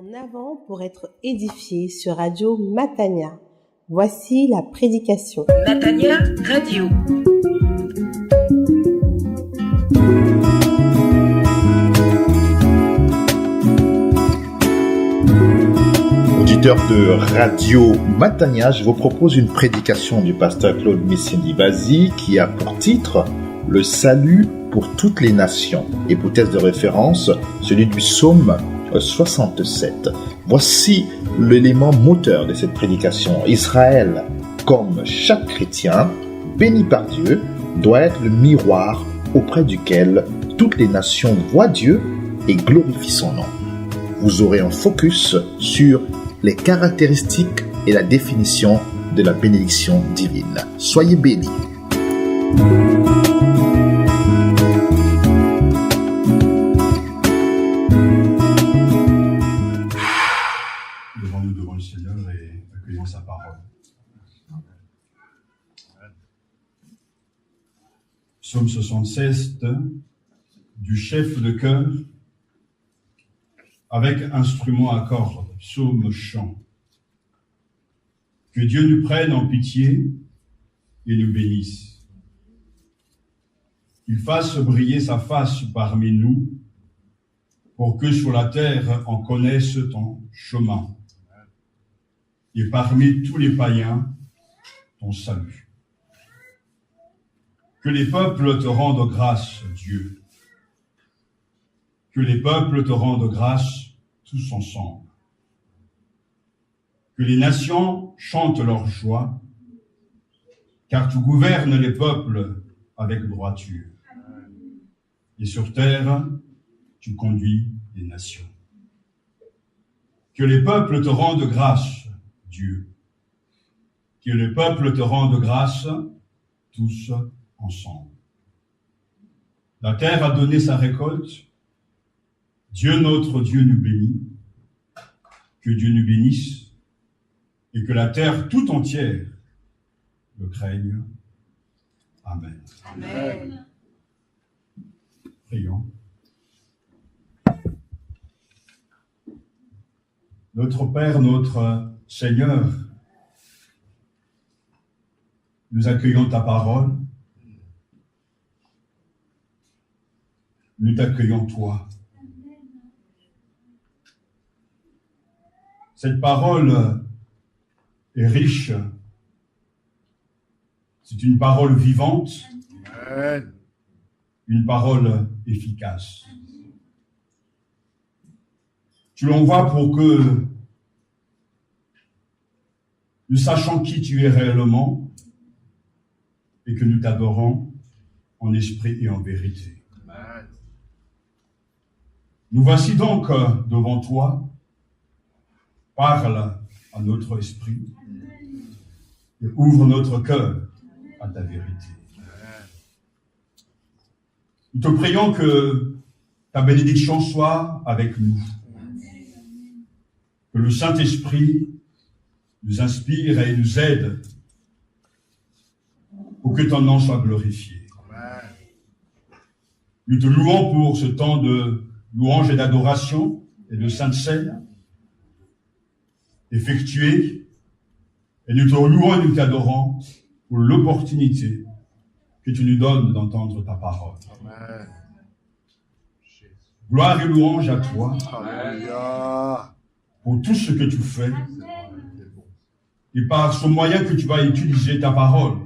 En avant pour être édifié sur Radio Matania. Voici la prédication. Matania Radio. Auditeurs de Radio Matania, je vous propose une prédication du pasteur Claude Missindi-Bazi qui a pour titre « Le salut pour toutes les nations » et pour texte de référence, celui du psaume 67. Voici l'élément moteur de cette prédication. Israël, comme chaque chrétien, béni par Dieu, doit être le miroir auprès duquel toutes les nations voient Dieu et glorifient son nom. Vous aurez un focus sur les caractéristiques et la définition de la bénédiction divine. Soyez bénis. Levons-nous devant le Seigneur et accueillons sa parole. Psaume 76 du chef de chœur avec instrument à cordes, psaume chant. Que Dieu nous prenne en pitié et nous bénisse. Qu'il fasse briller sa face parmi nous pour que sur la terre on connaisse ton chemin et parmi tous les païens ton salut. Que les peuples te rendent grâce, Dieu. Que les peuples te rendent grâce tous ensemble. Que les nations chantent leur joie, car tu gouvernes les peuples avec droiture. Et sur terre, tu conduis les nations. Que les peuples te rendent grâce, Dieu. Que les peuples te rendent grâce tous ensemble. La terre a donné sa récolte. Dieu notre Dieu nous bénit, que Dieu nous bénisse et que la terre tout entière le craigne. Amen. Amen. Prions. Notre Père, notre Seigneur, nous accueillons ta parole, nous t'accueillons toi. Cette parole est riche. C'est une parole vivante. Amen. Une parole efficace. Tu l'envoies pour que nous sachions qui tu es réellement et que nous t'adorons en esprit et en vérité. Amen. Nous voici donc devant toi. Parle à notre esprit et ouvre notre cœur à ta vérité. Nous te prions que ta bénédiction soit avec nous. Que le Saint-Esprit nous inspire et nous aide pour que ton nom soit glorifié. Nous te louons pour ce temps de louange et d'adoration et de sainte scène effectué, et nous te louons et nous t'adorons pour l'opportunité que tu nous donnes d'entendre ta parole. Amen. Gloire et louange à toi. Amen. Pour tout ce que tu fais et par ce moyen que tu vas utiliser ta parole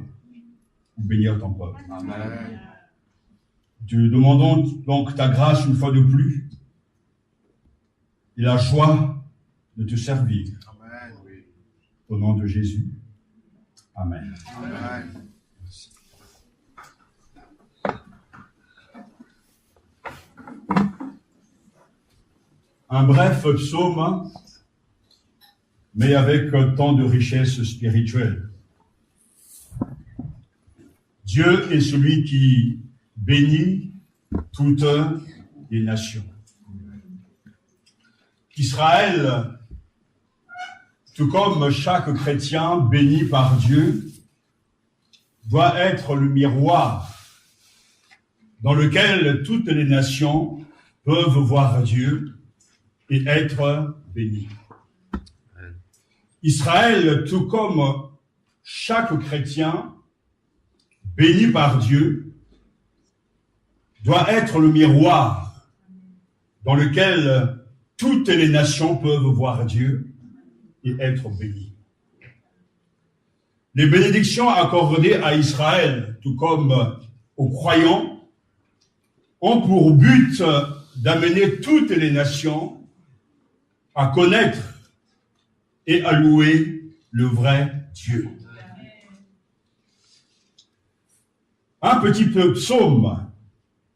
pour bénir ton peuple. Amen. Te demandons donc ta grâce une fois de plus et la joie de te servir. Au nom de Jésus. Amen. Amen. Merci. Un bref psaume, mais avec tant de richesse spirituelle. Dieu est celui qui bénit toutes les nations. Israël, tout comme chaque chrétien béni par Dieu, doit être le miroir dans lequel toutes les nations peuvent voir Dieu et être béni. Israël, tout comme chaque chrétien, béni par Dieu, doit être le miroir dans lequel toutes les nations peuvent voir Dieu et être bénies. Les bénédictions accordées à Israël, tout comme aux croyants, ont pour but d'amener toutes les nations à connaître et à louer le vrai Dieu. Un petit peu psaume,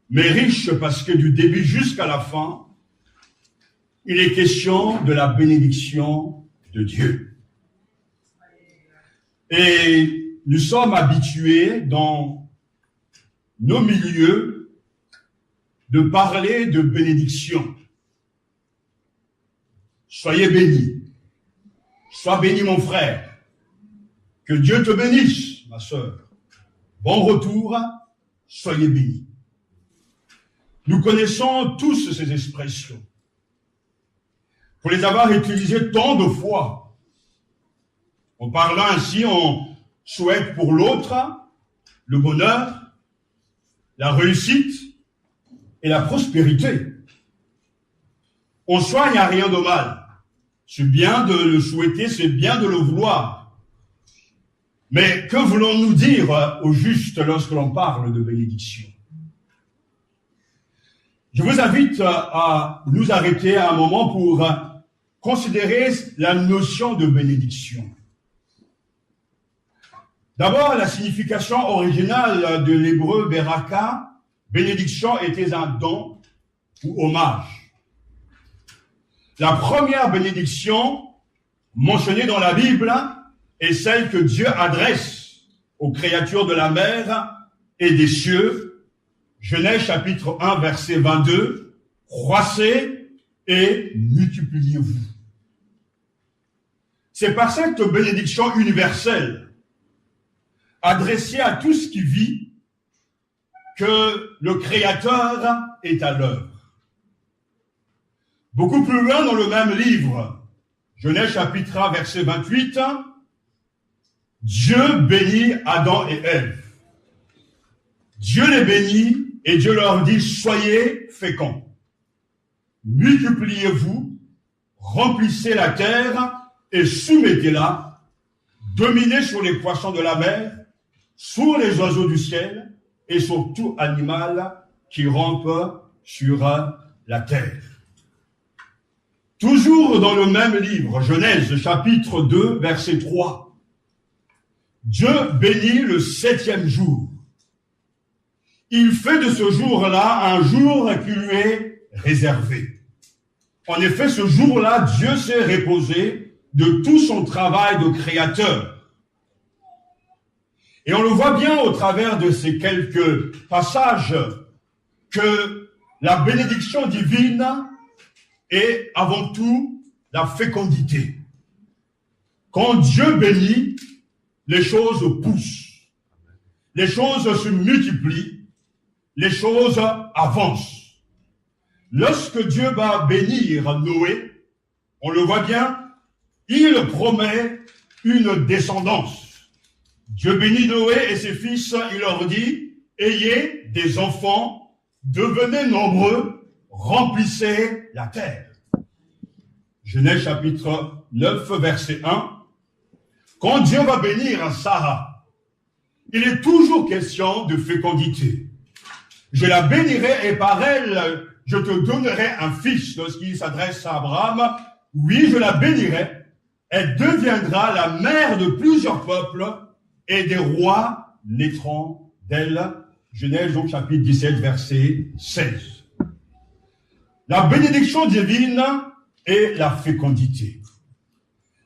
mais riche parce que du début jusqu'à la fin, il est question de la bénédiction de Dieu. Et nous sommes habitués dans nos milieux de parler de bénédiction. Soyez bénis. Sois béni mon frère. Que Dieu te bénisse, ma sœur. Bon retour, soyez bénis. Nous connaissons tous ces expressions. Pour les avoir utilisées tant de fois, en parlant ainsi, on souhaite pour l'autre le bonheur, la réussite et la prospérité. On soigne à rien de mal. C'est bien de le souhaiter, c'est bien de le vouloir. Mais que voulons-nous dire au juste lorsque l'on parle de bénédiction? Je vous invite à nous arrêter un moment pour considérer la notion de bénédiction. D'abord, la signification originale de l'hébreu beraka, bénédiction était un don ou hommage. La première bénédiction mentionnée dans la Bible est celle que Dieu adresse aux créatures de la mer et des cieux. Genèse chapitre 1, verset 22, « Croissez et multipliez-vous ». C'est par cette bénédiction universelle adressée à tout ce qui vit que le Créateur est à l'œuvre. Beaucoup plus loin dans le même livre, Genèse chapitre 1, verset 28, « Dieu bénit Adam et Ève. Dieu les bénit et Dieu leur dit, soyez féconds. Multipliez-vous, remplissez la terre et soumettez-la, dominez sur les poissons de la mer, sur les oiseaux du ciel et sur tout animal qui rampe sur la terre. » Toujours dans le même livre, Genèse chapitre 2, verset 3. Dieu bénit le 7e jour. Il fait de ce jour-là un jour qui lui est réservé. En effet, ce jour-là, Dieu s'est reposé de tout son travail de créateur. Et on le voit bien au travers de ces quelques passages que la bénédiction divine est avant tout la fécondité. Quand Dieu bénit, les choses poussent, les choses se multiplient, les choses avancent. Lorsque Dieu va bénir Noé, on le voit bien, il promet une descendance. Dieu bénit Noé et ses fils, il leur dit, ayez des enfants, devenez nombreux, remplissez la terre. Genèse chapitre 9, verset 1. Quand Dieu va bénir Sarah, il est toujours question de fécondité. Je la bénirai et par elle, je te donnerai un fils. Lorsqu'il s'adresse à Abraham, oui, je la bénirai. Elle deviendra la mère de plusieurs peuples et des rois naîtront d'elle. Genèse donc chapitre 17, verset 16. La bénédiction divine est la fécondité.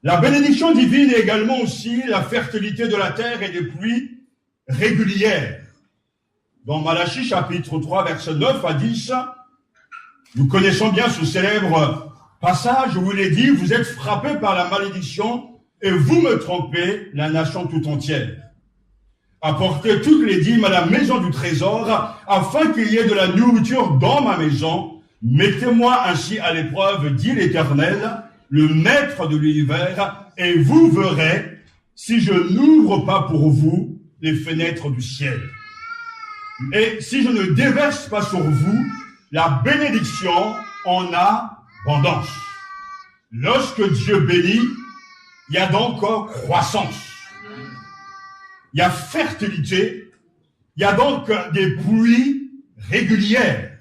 La bénédiction divine est également aussi la fertilité de la terre et des pluies régulières. Dans Malachie chapitre 3, verset 9 à 10, nous connaissons bien ce célèbre passage où il est dit, vous êtes frappés par la malédiction et vous me trompez, la nation tout entière. Apportez toutes les dîmes à la maison du trésor afin qu'il y ait de la nourriture dans ma maison. Mettez-moi ainsi à l'épreuve, dit l'Éternel, le maître de l'univers, et vous verrez si je n'ouvre pas pour vous les fenêtres du ciel. Et si je ne déverse pas sur vous la bénédiction en abondance. Lorsque Dieu bénit, il y a donc croissance. Il y a fertilité. Il y a donc des pluies régulières.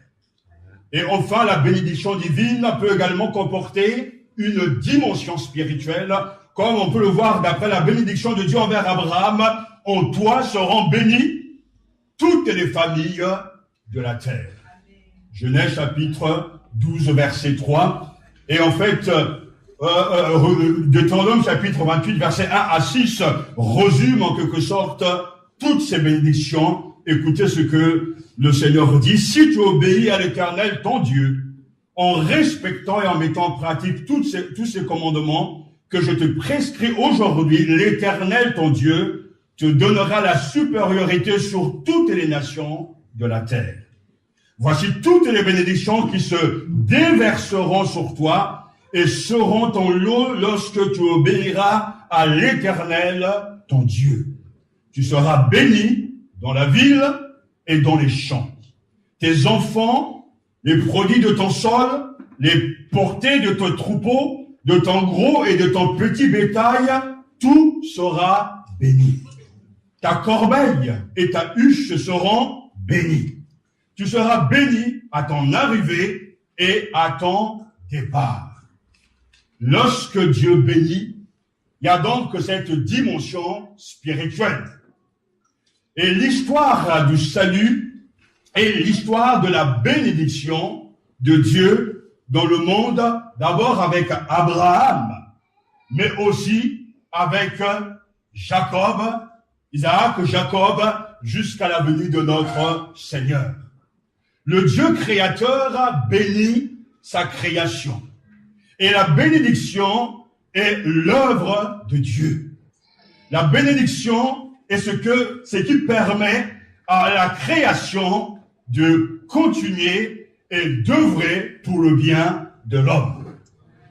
Et enfin, la bénédiction divine peut également comporter une dimension spirituelle, comme on peut le voir d'après la bénédiction de Dieu envers Abraham. En toi seront bénies toutes les familles de la terre. Genèse chapitre 12, verset 3. Et en fait, Deutéronome chapitre 28, verset 1 à 6 résume en quelque sorte toutes ces bénédictions. Écoutez ce que le Seigneur dit. Si tu obéis à l'Éternel, ton Dieu, en respectant et en mettant en pratique tous ces commandements que je te prescris aujourd'hui, l'Éternel, ton Dieu, te donnera la supériorité sur toutes les nations de la terre. Voici toutes les bénédictions qui se déverseront sur toi et seront ton lot lorsque tu obéiras à l'Éternel, ton Dieu. Tu seras béni dans la ville et dans les champs. Tes enfants, les produits de ton sol, les portées de ton troupeau, de ton gros et de ton petit bétail, tout sera béni. Ta corbeille et ta huche seront bénies. Tu seras béni à ton arrivée et à ton départ. Lorsque Dieu bénit, il y a donc cette dimension spirituelle. Et l'histoire du salut est l'histoire de la bénédiction de Dieu dans le monde, d'abord avec Abraham, mais aussi avec Jacob, Isaac, Jacob, jusqu'à la venue de notre Seigneur. Le Dieu créateur bénit sa création. Et la bénédiction est l'œuvre de Dieu. La bénédiction est ce qui permet à la création de continuer et d'œuvrer pour le bien de l'homme.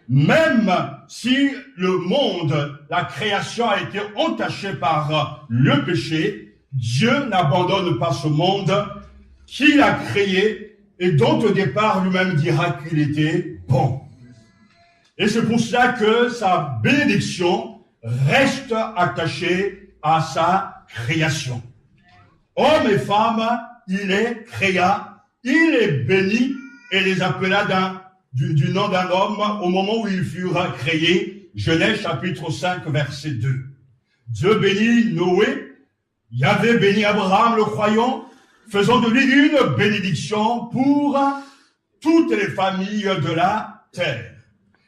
Même si le monde, la création a été entachée par le péché, Dieu n'abandonne pas ce monde qu'il a créé et dont au départ lui-même dira qu'il était bon. Et c'est pour ça que sa bénédiction reste attachée à sa création. Hommes et femmes, il les créa, il les bénit et les appela du nom d'un homme au moment où ils furent créés. Genèse chapitre 5, verset 2. Dieu bénit Noé, Yahvé bénit Abraham le croyant, faisant de lui une bénédiction pour toutes les familles de la terre.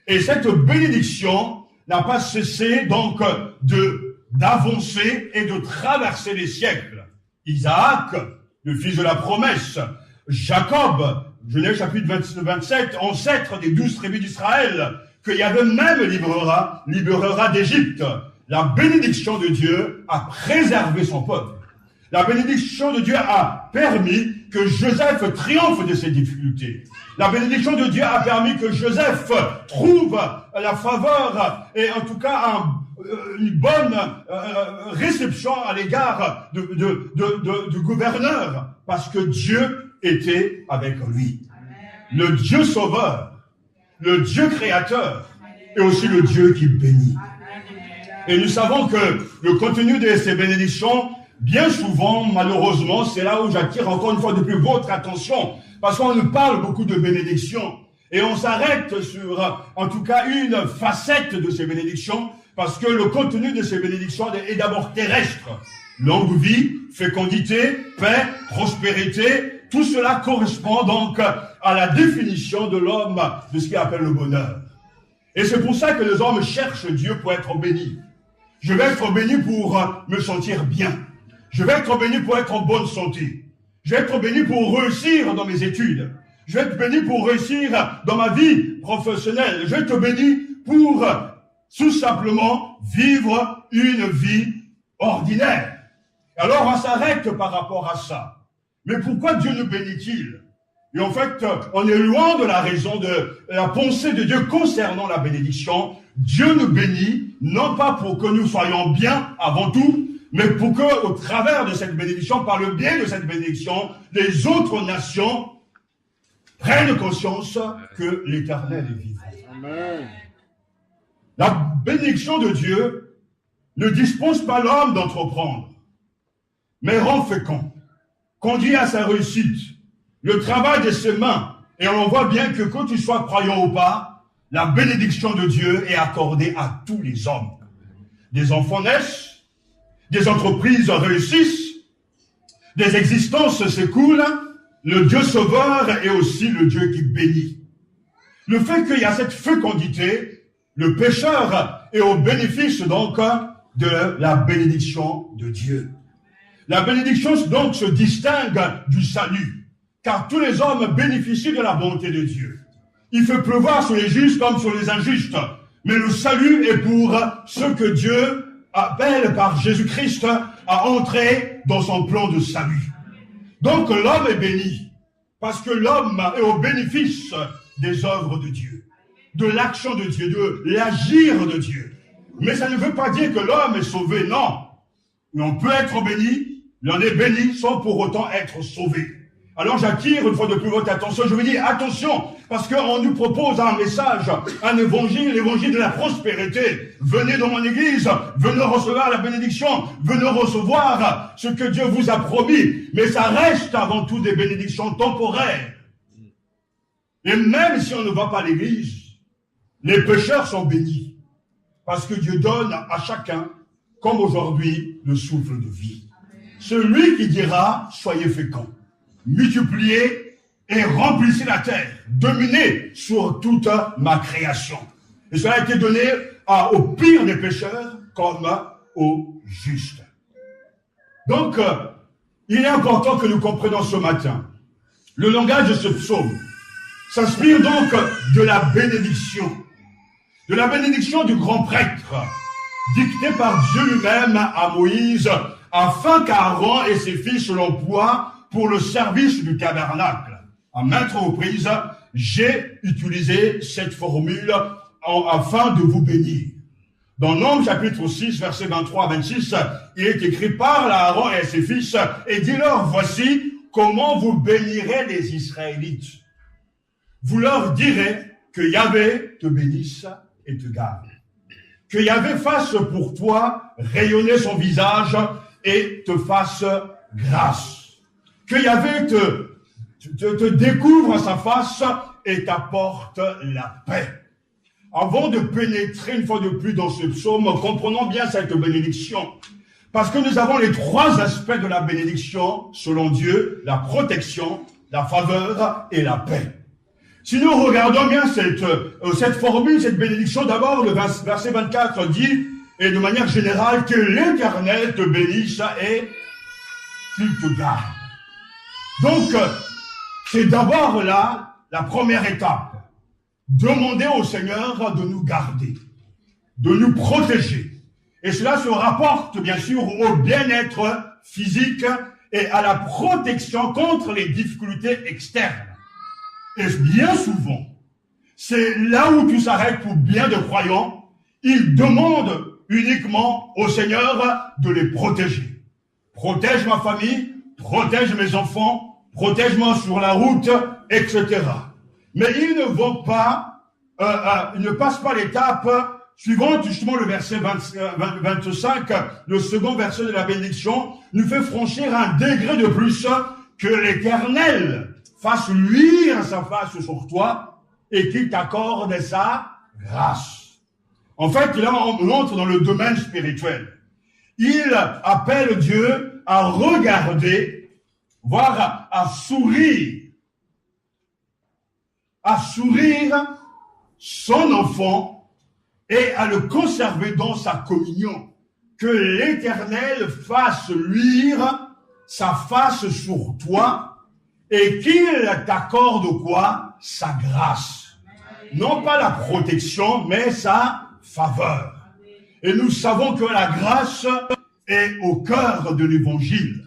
Et cette bénédiction n'a pas cessé donc d'avancer et de traverser les siècles. Isaac, le fils de la promesse, Jacob, Genèse chapitre 27, ancêtre des 12 tribus d'Israël, que Yahvé même libérera d'Égypte. La bénédiction de Dieu a préservé son peuple. La bénédiction de Dieu a permis que Joseph triomphe de ses difficultés. La bénédiction de Dieu a permis que Joseph trouve la faveur et en tout cas une bonne réception à l'égard du gouverneur, parce que Dieu était avec lui. Le Dieu sauveur, le Dieu créateur et aussi le Dieu qui bénit. Et nous savons que le contenu de ces bénédictions, bien souvent, malheureusement, c'est là où j'attire encore une fois depuis votre attention, parce qu'on nous parle beaucoup de bénédictions, et on s'arrête sur, en tout cas, une facette de ces bénédictions, parce que le contenu de ces bénédictions est d'abord terrestre. Longue vie, fécondité, paix, prospérité, tout cela correspond donc à la définition de l'homme de ce qu'il appelle le bonheur. Et c'est pour ça que les hommes cherchent Dieu pour être bénis. Je vais être béni pour me sentir bien. Je vais être béni pour être en bonne santé. Je vais être béni pour réussir dans mes études. Je vais être béni pour réussir dans ma vie professionnelle. Je vais être béni pour tout simplement vivre une vie ordinaire. Alors on s'arrête par rapport à ça. Mais pourquoi Dieu nous bénit-il? Et en fait, on est loin de la raison de la pensée de Dieu concernant la bénédiction. Dieu nous bénit, non pas pour que nous soyons bien avant tout, mais pour que, au travers de cette bénédiction, par le biais de cette bénédiction, les autres nations prennent conscience que l'Éternel est vivant. Amen. La bénédiction de Dieu ne dispose pas l'homme d'entreprendre, mais rend fécond, conduit à sa réussite, le travail de ses mains. Et on voit bien que tu sois croyant ou pas, la bénédiction de Dieu est accordée à tous les hommes. Des enfants naissent, des entreprises réussissent, des existences s'écoulent, le Dieu sauveur est aussi le Dieu qui bénit. Le fait qu'il y a cette fécondité, le pécheur est au bénéfice donc de la bénédiction de Dieu. La bénédiction donc se distingue du salut. Car tous les hommes bénéficient de la bonté de Dieu. Il fait pleuvoir sur les justes comme sur les injustes. Mais le salut est pour ceux que Dieu appelle par Jésus-Christ à entrer dans son plan de salut. Donc l'homme est béni. Parce que l'homme est au bénéfice des œuvres de Dieu. De l'action de Dieu, de l'agir de Dieu. Mais ça ne veut pas dire que l'homme est sauvé, non. Mais on peut être béni, l'on est béni sans pour autant être sauvé. Alors j'attire une fois de plus votre attention, je vous dis attention, parce qu'on nous propose un message, un évangile, l'évangile de la prospérité. Venez dans mon église, venez recevoir la bénédiction, venez recevoir ce que Dieu vous a promis. Mais ça reste avant tout des bénédictions temporaires. Et même si on ne va pas à l'église, les pécheurs sont bénis. Parce que Dieu donne à chacun, comme aujourd'hui, le souffle de vie. Celui qui dira, soyez féconds, multipliez et remplissez la terre, dominez sur toute ma création. Et cela a été donné au pire des pécheurs comme aux justes. Donc, il est important que nous comprenions ce matin. Le langage de ce psaume s'inspire donc de la bénédiction du grand prêtre, dictée par Dieu lui-même à Moïse, afin qu'Aaron et ses fils l'emploient pour le service du tabernacle. À maintes reprises, j'ai utilisé cette formule afin de vous bénir. Dans Nombres chapitre 6, versets 23 à 26, il est écrit: parle à Aaron et à ses fils et dis-leur, voici comment vous bénirez les Israélites. Vous leur direz que Yahvé te bénisse et te garde. Que Yahvé fasse pour toi rayonner son visage et te fasse grâce. Que Yahvé te découvre sa face et t'apporte la paix. Avant de pénétrer une fois de plus dans ce psaume, comprenons bien cette bénédiction. Parce que nous avons les trois aspects de la bénédiction, selon Dieu: la protection, la faveur et la paix. Si nous regardons bien cette formule, cette bénédiction, d'abord le verset 24 dit, et de manière générale, que l'Éternel te bénisse et qu'il te garde. Donc, c'est d'abord là la première étape. Demander au Seigneur de nous garder, de nous protéger. Et cela se rapporte bien sûr au bien-être physique et à la protection contre les difficultés externes. Et bien souvent, c'est là où tout s'arrête pour bien de croyants. Ils demandent uniquement au Seigneur de les protéger. Protège ma famille, protège mes enfants, protège-moi sur la route, etc. Mais ils ne vont pas, ils ne passent pas l'étape suivante. Justement, le verset 25, le second verset de la bénédiction, nous fait franchir un degré de plus: que l'Éternel fasse luire sa face sur toi et qu'il t'accorde sa grâce. En fait, là, on entre dans le domaine spirituel. Il appelle Dieu à regarder, voire à sourire son enfant et à le conserver dans sa communion. Que l'Éternel fasse luire sa face sur toi et qu'il t'accorde quoi? Sa grâce. Non pas la protection, mais sa faveur. Et nous savons que la grâce est au cœur de l'évangile.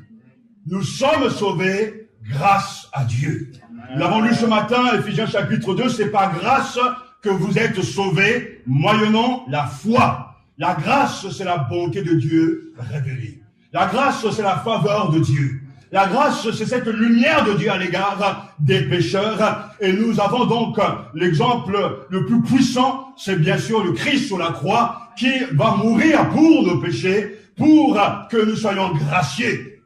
Nous sommes sauvés grâce à Dieu. Nous l'avons lu ce matin, Éphésiens chapitre 2, c'est par grâce que vous êtes sauvés, moyennant la foi. La grâce, c'est la bonté de Dieu révélée. La grâce, c'est la faveur de Dieu. La grâce, c'est cette lumière de Dieu à l'égard des pécheurs. Et nous avons donc l'exemple le plus puissant, c'est bien sûr le Christ sur la croix, qui va mourir pour nos péchés, pour que nous soyons graciés.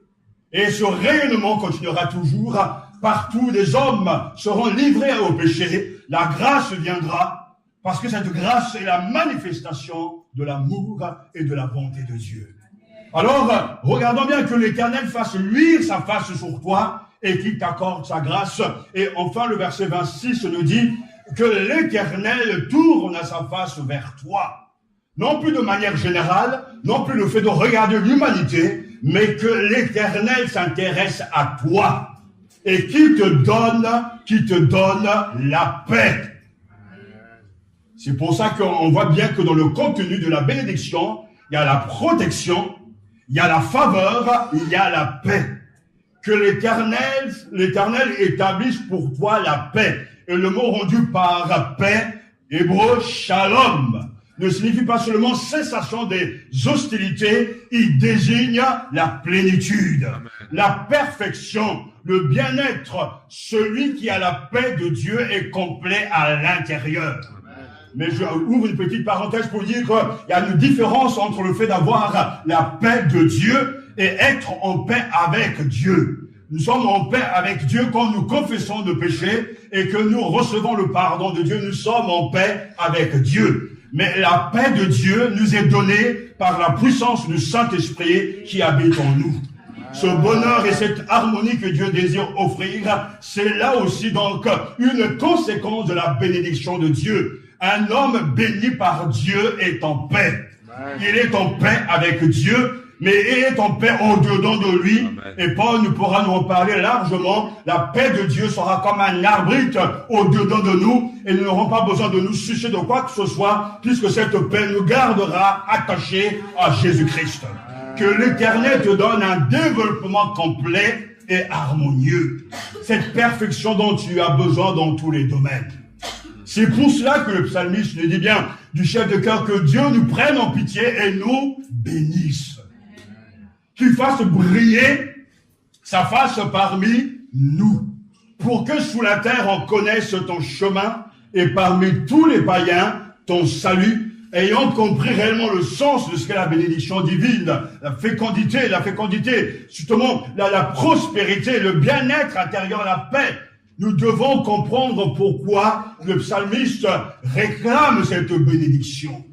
Et ce rayonnement continuera toujours. Partout, les hommes seront livrés au péché. La grâce viendra, parce que cette grâce est la manifestation de l'amour et de la bonté de Dieu. Alors, regardons bien que l'Éternel fasse luire sa face sur toi et qu'il t'accorde sa grâce. Et enfin, le verset 26 nous dit que l'Éternel tourne sa face vers toi. Non plus de manière générale, non plus le fait de regarder l'humanité, mais que l'Éternel s'intéresse à toi et qui te donne la paix. C'est pour ça qu'on voit bien que dans le contenu de la bénédiction, il y a la protection, il y a la faveur, il y a la paix. Que l'Éternel établisse pour toi la paix. Et le mot rendu par paix, hébreu, shalom, ne signifie pas seulement cessation des hostilités, il désigne la plénitude, la perfection, le bien-être. Celui qui a la paix de Dieu est complet à l'intérieur. Mais je ouvre une petite parenthèse pour dire qu'il y a une différence entre le fait d'avoir la paix de Dieu et être en paix avec Dieu. Nous sommes en paix avec Dieu quand nous confessons nos péchés et que nous recevons le pardon de Dieu. Nous sommes en paix avec Dieu. Mais la paix de Dieu nous est donnée par la puissance du Saint-Esprit qui habite en nous. Ce bonheur et cette harmonie que Dieu désire offrir, c'est là aussi donc une conséquence de la bénédiction de Dieu. Un homme béni par Dieu est en paix. Il est en paix avec Dieu, mais il est en paix au-dedans de lui. Et Paul nous pourra nous en parler largement. La paix de Dieu sera comme un arbitre au-dedans de nous et nous n'aurons pas besoin de nous soucier de quoi que ce soit, puisque cette paix nous gardera attachés à Jésus-Christ. Que l'Éternel te donne un développement complet et harmonieux. Cette perfection dont tu as besoin dans tous les domaines. C'est pour cela que le psalmiste nous dit bien du chef de cœur que Dieu nous prenne en pitié et nous bénisse. Qu'il fasse briller sa face parmi nous, pour que sous la terre on connaisse ton chemin et parmi tous les païens ton salut, ayant compris réellement le sens de ce qu'est la bénédiction divine, la fécondité, justement la prospérité, le bien-être intérieur, la paix. Nous devons comprendre pourquoi le psalmiste réclame cette bénédiction.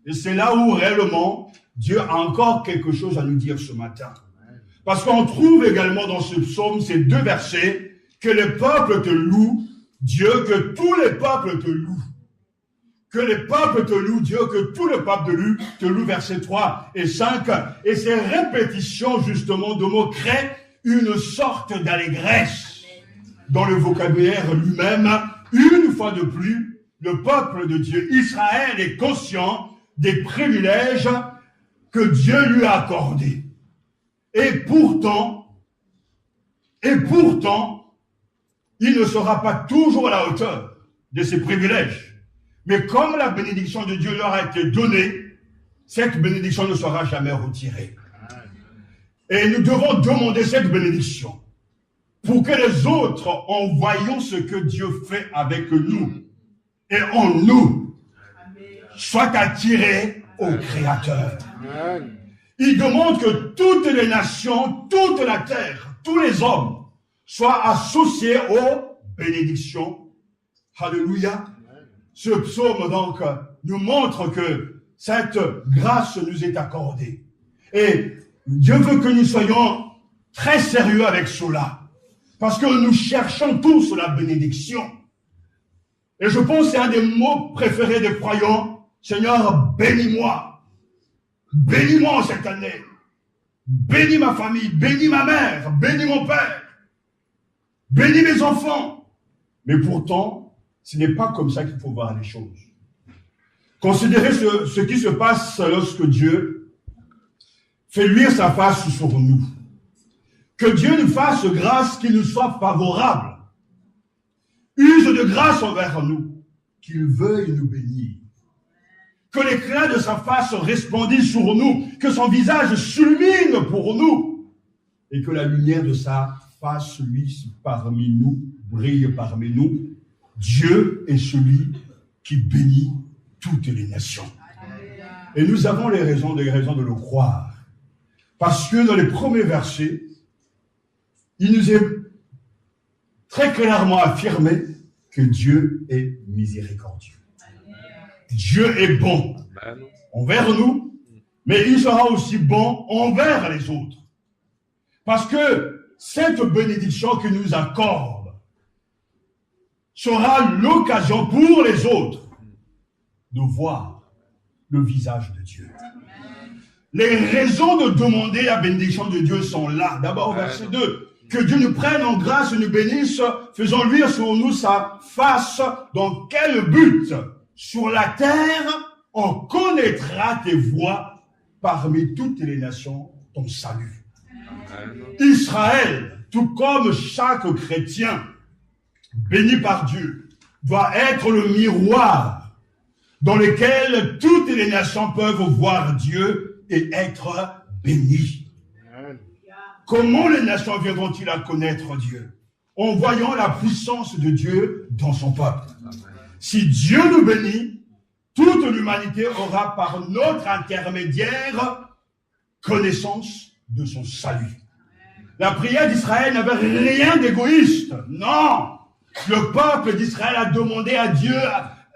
Et c'est là où réellement Dieu a encore quelque chose à nous dire ce matin. Parce qu'on trouve également dans ce psaume, ces deux versets, que les peuples te louent, Dieu, que tous les peuples te louent. Que les peuples te louent, Dieu, que tout le peuple te loue, versets 3 et 5. Et ces répétitions, justement, de mots créent une sorte d'allégresse dans le vocabulaire lui-même. Une fois de plus, le peuple de Dieu, Israël, est conscient des privilèges que Dieu lui a accordés. Et pourtant, il ne sera pas toujours à la hauteur de ces privilèges. Mais comme la bénédiction de Dieu leur a été donnée, cette bénédiction ne sera jamais retirée. Et nous devons demander cette bénédiction pour que les autres, en voyant ce que Dieu fait avec nous et en nous, soient attirés au Créateur. Il demande que toutes les nations, toute la terre, tous les hommes soient associés aux bénédictions. Alléluia. Ce psaume, donc, nous montre que cette grâce nous est accordée. Et Dieu veut que nous soyons très sérieux avec cela. Parce que nous cherchons tous la bénédiction. Et je pense que c'est un des mots préférés des croyants. Seigneur, bénis-moi. Bénis-moi cette année. Bénis ma famille, bénis ma mère, bénis mon père. Bénis mes enfants. Mais pourtant, ce n'est pas comme ça qu'il faut voir les choses. Considérez ce qui se passe lorsque Dieu fait luire sa face sur nous. Que Dieu nous fasse grâce, qu'il nous soit favorable. use de grâce envers nous, qu'il veuille nous bénir. Que l'éclat de sa face resplendisse sur nous, que son visage s'illumine pour nous, et que la lumière de sa face luise parmi nous, brille parmi nous. Dieu est celui qui bénit toutes les nations. Et nous avons des raisons de le croire. Parce que dans les premiers versets, il nous est très clairement affirmé que Dieu est miséricordieux. Dieu est bon envers nous, mais il sera aussi bon envers les autres. Parce que cette bénédiction qu'il nous accorde sera l'occasion pour les autres de voir le visage de Dieu. Les raisons de demander la bénédiction de Dieu sont là. D'abord, verset 2. Que Dieu nous prenne en grâce et nous bénisse, faisant luire sur nous sa face. Dans quel but? Sur la terre, on connaîtra tes voies parmi toutes les nations, ton salut. Israël, tout comme chaque chrétien béni par Dieu, doit être le miroir dans lequel toutes les nations peuvent voir Dieu et être bénies. Comment les nations viendront-ils à connaître Dieu? En voyant la puissance de Dieu dans son peuple. Si Dieu nous bénit, toute l'humanité aura par notre intermédiaire connaissance de son salut. La prière d'Israël n'avait rien d'égoïste. Non! Le peuple d'Israël a demandé à Dieu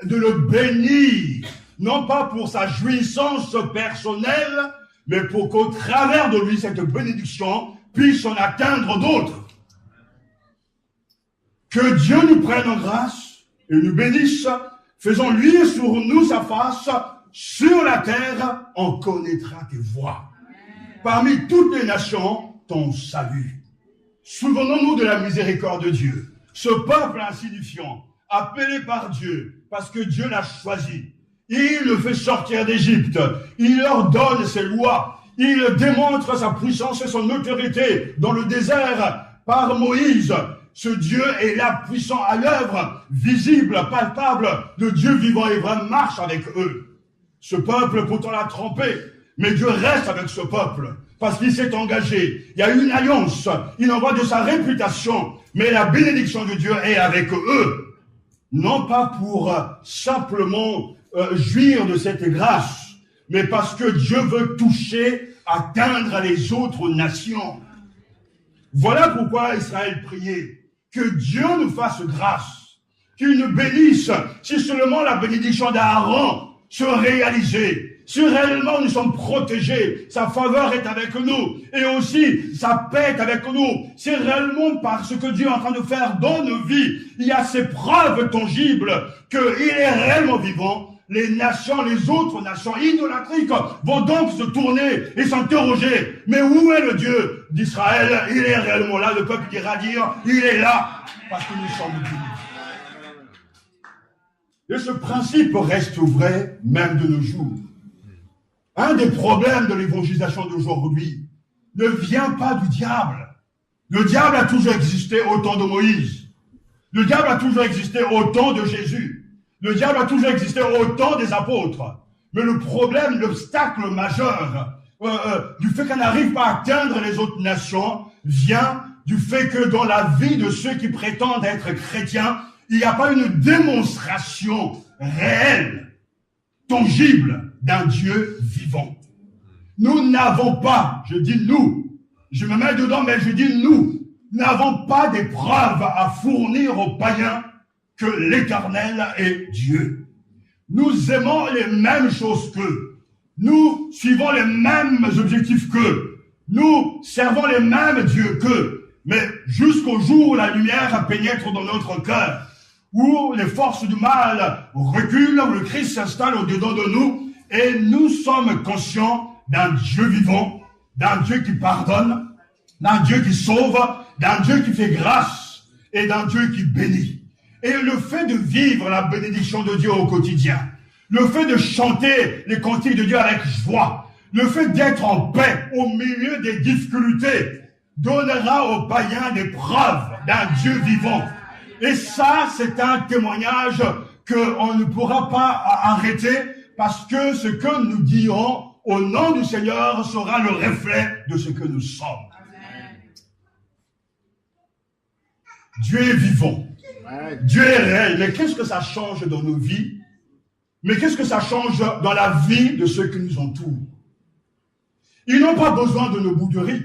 de le bénir. Non pas pour sa jouissance personnelle, mais pour qu'au travers de lui, cette bénédiction puisse en atteindre d'autres. Que Dieu nous prenne en grâce et nous bénisse, faisons luire sur nous sa face, sur la terre, on connaîtra tes voies. Parmi toutes les nations, ton salut. Souvenons-nous de la miséricorde de Dieu. Ce peuple insignifiant, appelé par Dieu, parce que Dieu l'a choisi. Il le fait sortir d'Égypte. Il leur donne ses lois. Il démontre sa puissance et son autorité dans le désert par Moïse. Ce Dieu est là, puissant à l'œuvre, visible, palpable. Le Dieu vivant et vrai marche avec eux. Ce peuple, pourtant, l'a trompé. Mais Dieu reste avec ce peuple parce qu'il s'est engagé. Il y a une alliance. Il envoie de sa réputation. Mais la bénédiction de Dieu est avec eux. Non pas pour simplement jouir de cette grâce, mais parce que Dieu veut toucher, atteindre les autres nations. Voilà pourquoi Israël priait. Que Dieu nous fasse grâce, qu'il nous bénisse, si seulement la bénédiction d'Aaron se réalisait, si réellement nous sommes protégés, sa faveur est avec nous, et aussi sa paix est avec nous, si réellement parce que Dieu est en train de faire dans nos vies, il y a ces preuves tangibles qu'il est réellement vivant. Les nations, les autres nations idolâtriques vont donc se tourner et s'interroger. Mais où est le Dieu d'Israël? Il est réellement là. Le peuple ira dire, il est là parce que nous sommes bénis. Et ce principe reste vrai même de nos jours. Un des problèmes de l'évangélisation d'aujourd'hui ne vient pas du diable. Le diable a toujours existé au temps de Moïse. Le diable a toujours existé au temps de Jésus. Le diable a toujours existé au temps des apôtres. Mais le problème, l'obstacle majeur du fait qu'on n'arrive pas à atteindre les autres nations vient du fait que dans la vie de ceux qui prétendent être chrétiens, il n'y a pas une démonstration réelle, tangible d'un Dieu vivant. Nous n'avons pas, je dis nous, je me mets dedans, mais je dis nous, n'avons pas des preuves à fournir aux païens que l'Éternel est Dieu. Nous aimons les mêmes choses qu'eux. Nous suivons les mêmes objectifs qu'eux. Nous servons les mêmes dieux qu'eux. Mais jusqu'au jour où la lumière pénètre dans notre cœur, où les forces du mal reculent, où le Christ s'installe au-dedans de nous, et nous sommes conscients d'un Dieu vivant, d'un Dieu qui pardonne, d'un Dieu qui sauve, d'un Dieu qui fait grâce, et d'un Dieu qui bénit. Et le fait de vivre la bénédiction de Dieu au quotidien, le fait de chanter les cantiques de Dieu avec joie, le fait d'être en paix au milieu des difficultés, donnera aux païens des preuves d'un Dieu vivant. Et ça, c'est un témoignage qu'on ne pourra pas arrêter parce que ce que nous dirons au nom du Seigneur sera le reflet de ce que nous sommes. Dieu est vivant. Dieu est réel. Mais qu'est-ce que ça change dans nos vies? Mais qu'est-ce que ça change dans la vie de ceux qui nous entourent? Ils n'ont pas besoin de nos bouderies.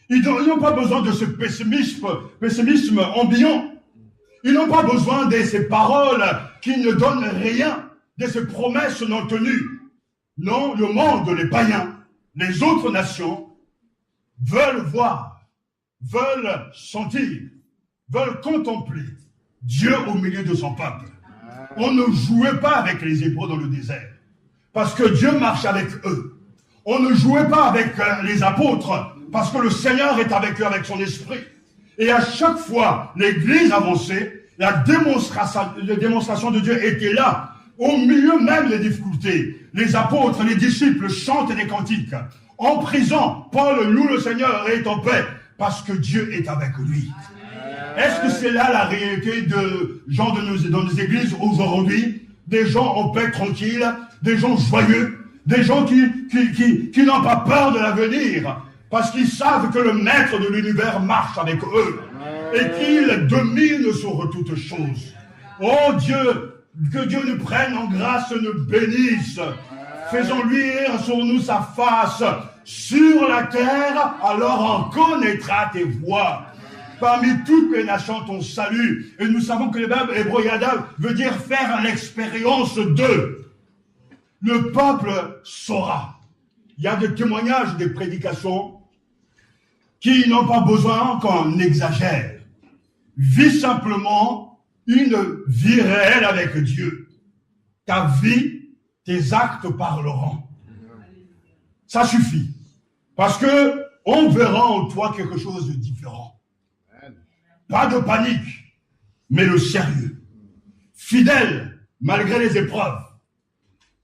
Ils n'ont pas besoin de ce pessimisme ambiant. Ils n'ont pas besoin de ces paroles qui ne donnent rien, de ces promesses non tenues. Non, le monde, les païens, les autres nations veulent voir, veulent sentir, veulent contempler Dieu au milieu de son peuple. On ne jouait pas avec les Hébreux dans le désert, parce que Dieu marche avec eux. On ne jouait pas avec les apôtres, parce que le Seigneur est avec eux, avec son esprit. Et à chaque fois, l'Église avançait, la démonstration de Dieu était là, au milieu même des difficultés. Les apôtres, les disciples chantent des cantiques. En prison, Paul loue le Seigneur et est en paix, parce que Dieu est avec lui. Est-ce que c'est là la réalité de gens dans nos églises aujourd'hui? Des gens en paix, tranquilles, des gens joyeux, des gens qui n'ont pas peur de l'avenir, parce qu'ils savent que le maître de l'univers marche avec eux et qu'il domine sur toutes choses. Oh Dieu, que Dieu nous prenne en grâce, nous bénisse. Faisons luire sur nous sa face. Sur la terre, alors on connaîtra tes voies. Parmi toutes les nations, ton salut. Et nous savons que le verbe hébreu yada veut dire faire l'expérience de. Le peuple saura. Il y a des témoignages, des prédications qui n'ont pas besoin qu'on exagère. Vis simplement une vie réelle avec Dieu. Ta vie, tes actes parleront. Ça suffit. Parce que on verra en toi quelque chose de différent. Pas de panique, mais le sérieux. Fidèle, malgré les épreuves.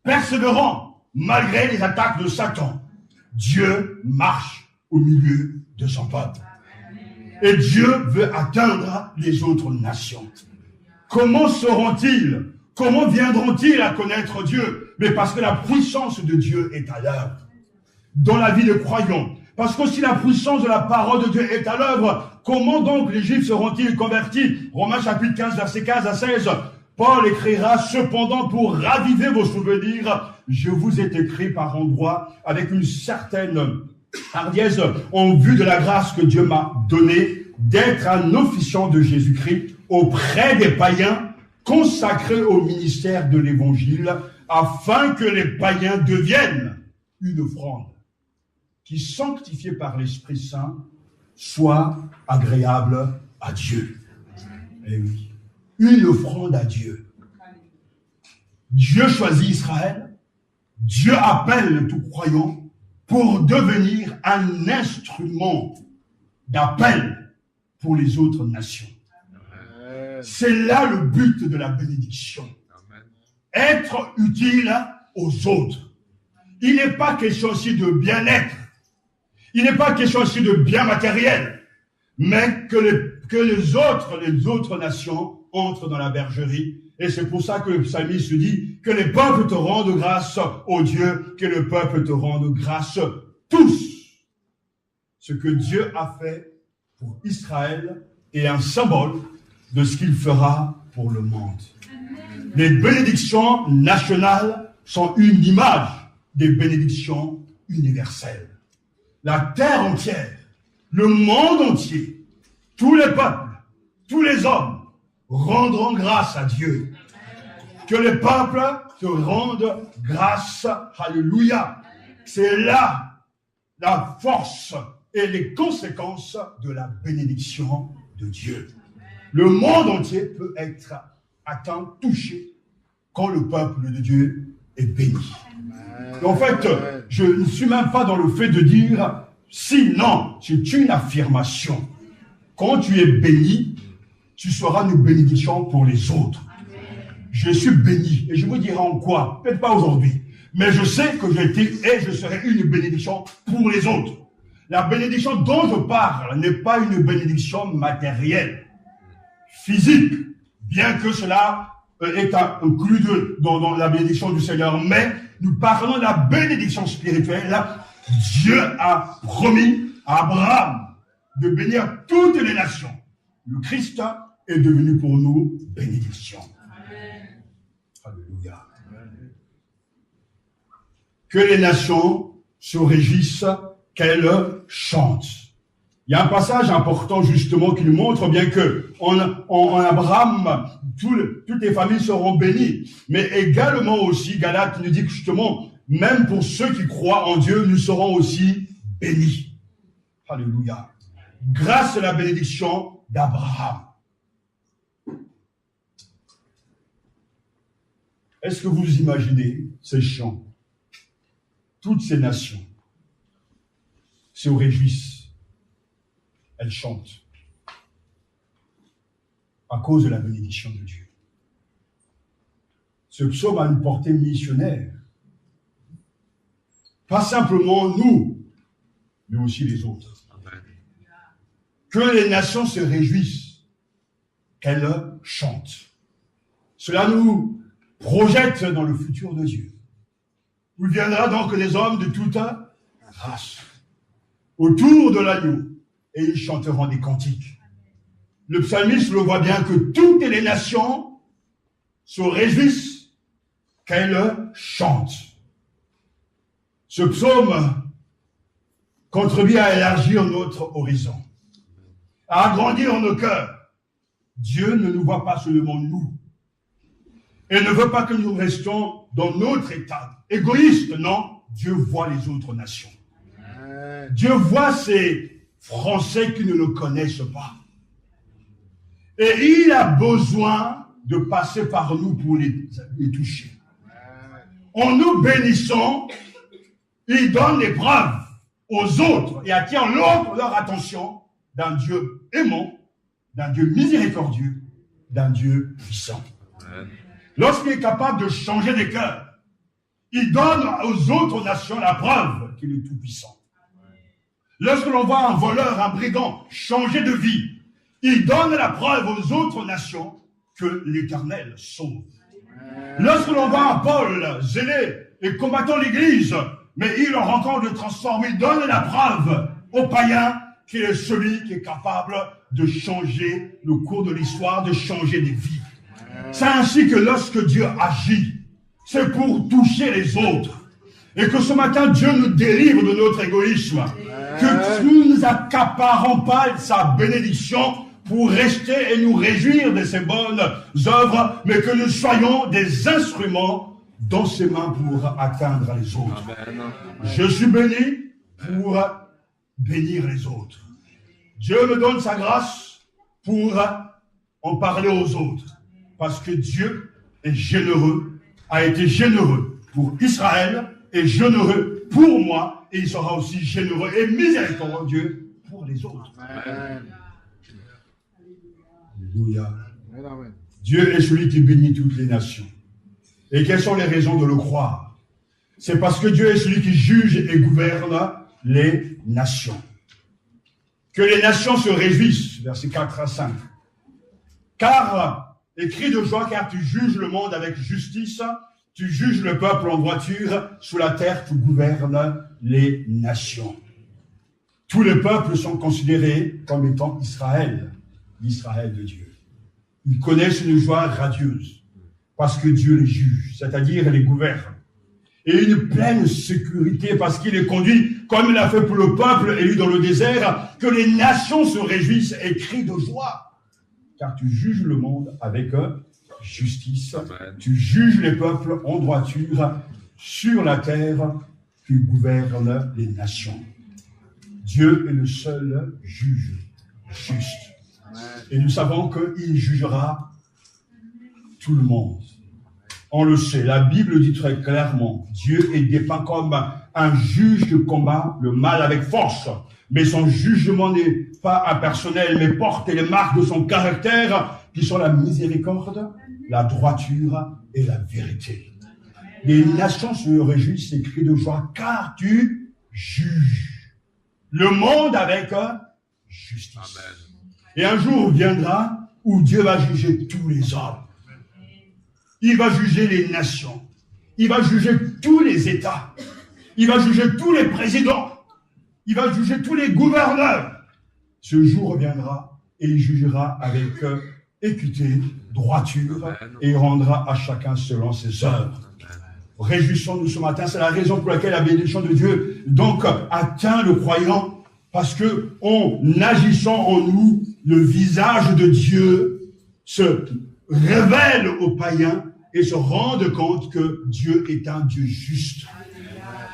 Persévérant, malgré les attaques de Satan. Dieu marche au milieu de son peuple. Et Dieu veut atteindre les autres nations. Comment seront-ils? Comment viendront-ils à connaître Dieu? Mais parce que la puissance de Dieu est à l'œuvre. Dans la vie des croyants. Parce que si la puissance de la parole de Dieu est à l'œuvre, comment donc les Juifs seront-ils convertis? Romains chapitre 15, versets 15 à 16. Paul écrira, cependant, pour raviver vos souvenirs, je vous ai écrit par endroits avec une certaine hardiesse en vue de la grâce que Dieu m'a donnée d'être un officiant de Jésus-Christ auprès des païens consacrés au ministère de l'Évangile, afin que les païens deviennent une offrande qui, sanctifiée par l'Esprit Saint, soit agréable à Dieu. Eh oui, une offrande à Dieu. Dieu choisit Israël, Dieu appelle tout croyant pour devenir un instrument d'appel pour les autres nations. C'est là le but de la bénédiction. Être utile aux autres. Il n'est pas question aussi de bien-être. Il n'est pas question aussi de bien matériel. Mais que les autres nations entrent dans la bergerie. Et c'est pour ça que le psalmiste dit que les peuples te rendent grâce, ô Dieu, que le peuple te rende grâce tous. Ce que Dieu a fait pour Israël est un symbole de ce qu'il fera pour le monde. Les bénédictions nationales sont une image des bénédictions universelles. La terre entière, le monde entier, tous les peuples, tous les hommes rendront grâce à Dieu. Que les peuples te rendent grâce. Alléluia. C'est là la force et les conséquences de la bénédiction de Dieu. Le monde entier peut être atteint, touché, quand le peuple de Dieu est béni. En fait, je ne suis même pas dans le fait de dire si, non, c'est une affirmation. Quand tu es béni, tu seras une bénédiction pour les autres. Je suis béni, et je vous dirai en quoi, peut-être pas aujourd'hui, mais je sais que j'ai été et je serai une bénédiction pour les autres. La bénédiction dont je parle n'est pas une bénédiction matérielle, physique, bien que cela est inclus dans la bénédiction du Seigneur, mais nous parlons de la bénédiction spirituelle. Dieu a promis à Abraham de bénir toutes les nations. Le Christ est devenu pour nous bénédiction. Amen. Alléluia. Amen. Que les nations se réjouissent, qu'elles chantent. Il y a un passage important justement qui nous montre bien que en Abraham, toutes les familles seront bénies. Mais également aussi, Galates nous dit que justement, même pour ceux qui croient en Dieu, nous serons aussi bénis. Alléluia. Grâce à la bénédiction d'Abraham. Est-ce que vous imaginez ces chants? Toutes ces nations se réjouissent. Elles chantent à cause de la bénédiction de Dieu. Ce psaume a une portée missionnaire. Pas simplement nous, mais aussi les autres. Que les nations se réjouissent, qu'elles chantent. Cela nous projette dans le futur de Dieu. Où viendra donc les hommes de toute race autour de l'agneau, et ils chanteront des cantiques. Le psalmiste le voit bien que toutes les nations se réjouissent qu'elles chantent. Ce psaume contribue à élargir notre horizon, à agrandir nos cœurs. Dieu ne nous voit pas seulement nous, et ne veut pas que nous restions dans notre état égoïste, non. Dieu voit les autres nations. Dieu voit ces Français qui ne le connaissent pas. Et il a besoin de passer par nous pour les toucher. En nous bénissant, il donne les preuves aux autres et attire leur attention d'un Dieu aimant, d'un Dieu miséricordieux, d'un Dieu puissant. Lorsqu'il est capable de changer des cœurs, il donne aux autres nations la preuve qu'il est tout-puissant. Lorsque l'on voit un voleur, un brigand changer de vie, il donne la preuve aux autres nations que l'Éternel sauve. Lorsque l'on voit un Paul zélé et combattant l'Église, mais il en rencontre de transformer, il donne la preuve aux païens qu'il est celui qui est capable de changer le cours de l'histoire, de changer des vies. C'est ainsi que lorsque Dieu agit, c'est pour toucher les autres. Et que ce matin, Dieu nous délivre de notre égoïsme. Que nous ne nous accaparons pas sa bénédiction pour rester et nous réjouir de ses bonnes œuvres, mais que nous soyons des instruments dans ses mains pour atteindre les autres. Amen. Je suis béni pour bénir les autres. Dieu me donne sa grâce pour en parler aux autres. Parce que Dieu est généreux, a été généreux pour Israël et généreux pour moi, et il sera aussi généreux et miséricordieux pour les autres. Amen. Alléluia. Dieu est celui qui bénit toutes les nations. Et quelles sont les raisons de le croire? C'est parce que Dieu est celui qui juge et gouverne les nations. Que les nations se réjouissent, versets 4 à 5. Car, et crie de joie, car tu juges le monde avec justice, tu juges le peuple en droiture, sous la terre tu gouvernes les nations. Tous les peuples sont considérés comme étant Israël, l'Israël de Dieu. Ils connaissent une joie radieuse, parce que Dieu les juge, c'est-à-dire les gouverne. Et une pleine sécurité, parce qu'il les conduit, comme il a fait pour le peuple élu dans le désert, que les nations se réjouissent et crient de joie. Car tu juges le monde avec justice. Amen. Tu juges les peuples en droiture. Sur la terre, tu gouvernes les nations. Dieu est le seul juge juste. Amen. Et nous savons qu'il jugera tout le monde. On le sait, la Bible dit très clairement, Dieu est dépeint comme un juge qui combat le mal avec force. Mais son jugement n'est pas impersonnel, mais porte les marques de son caractère, qui sont la miséricorde, la droiture et la vérité. Les nations se réjouissent et crient de joie, car tu juges le monde avec justice. Amen. Et un jour viendra où Dieu va juger tous les hommes. Il va juger les nations. Il va juger tous les États. Il va juger tous les présidents. Il va juger tous les gouverneurs. Ce jour reviendra et il jugera avec équité, droiture, et il rendra à chacun selon ses œuvres. Réjouissons-nous ce matin, c'est la raison pour laquelle la bénédiction de Dieu donc atteint le croyant, parce que en agissant en nous, le visage de Dieu se révèle aux païens et se rendent compte que Dieu est un Dieu juste.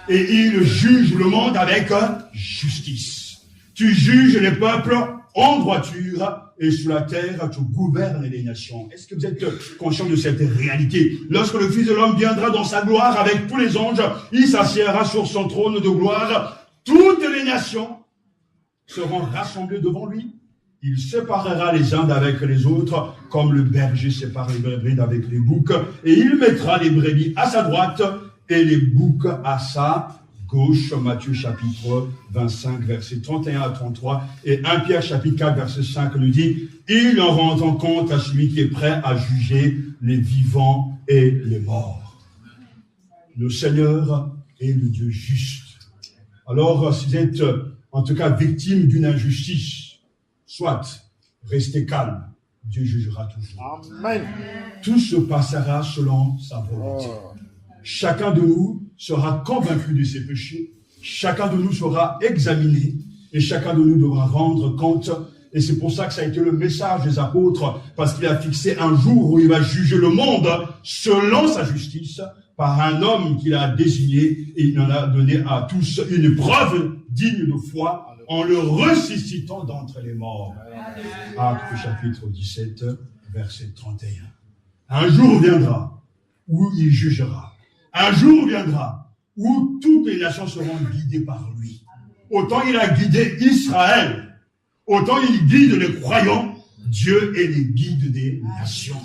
Et il juge le monde avec justice. Tu juges les peuples en droiture et sur la terre, tu gouvernes les nations. Est-ce que vous êtes conscient de cette réalité? Lorsque le Fils de l'homme viendra dans sa gloire avec tous les anges, il s'assiera sur son trône de gloire. Toutes les nations seront rassemblées devant lui. Il séparera les uns d'avec les autres, comme le berger sépare les brebis d'avec les boucs, et il mettra les brebis à sa droite et les boucs à sa gauche. Matthieu chapitre 25, versets 31 à 33, et 1 Pierre chapitre 4, verset 5 nous dit, il en rend en compte à celui qui est prêt à juger les vivants et les morts. Le Seigneur est le Dieu juste. Alors, si vous êtes en tout cas victime d'une injustice, soit restez calme, Dieu jugera toujours. Amen. Tout se passera selon sa volonté. Chacun de nous sera convaincu de ses péchés, chacun de nous sera examiné, et chacun de nous devra rendre compte. Et c'est pour ça que ça a été le message des apôtres, parce qu'il a fixé un jour où il va juger le monde selon sa justice, par un homme qu'il a désigné, et il en a donné à tous une preuve digne de foi, en le ressuscitant d'entre les morts. Actes chapitre 17, verset 31. Un jour viendra où il jugera. Un jour viendra où toutes les nations seront guidées par lui. Autant il a guidé Israël, autant il guide les croyants, Dieu est le guide des nations.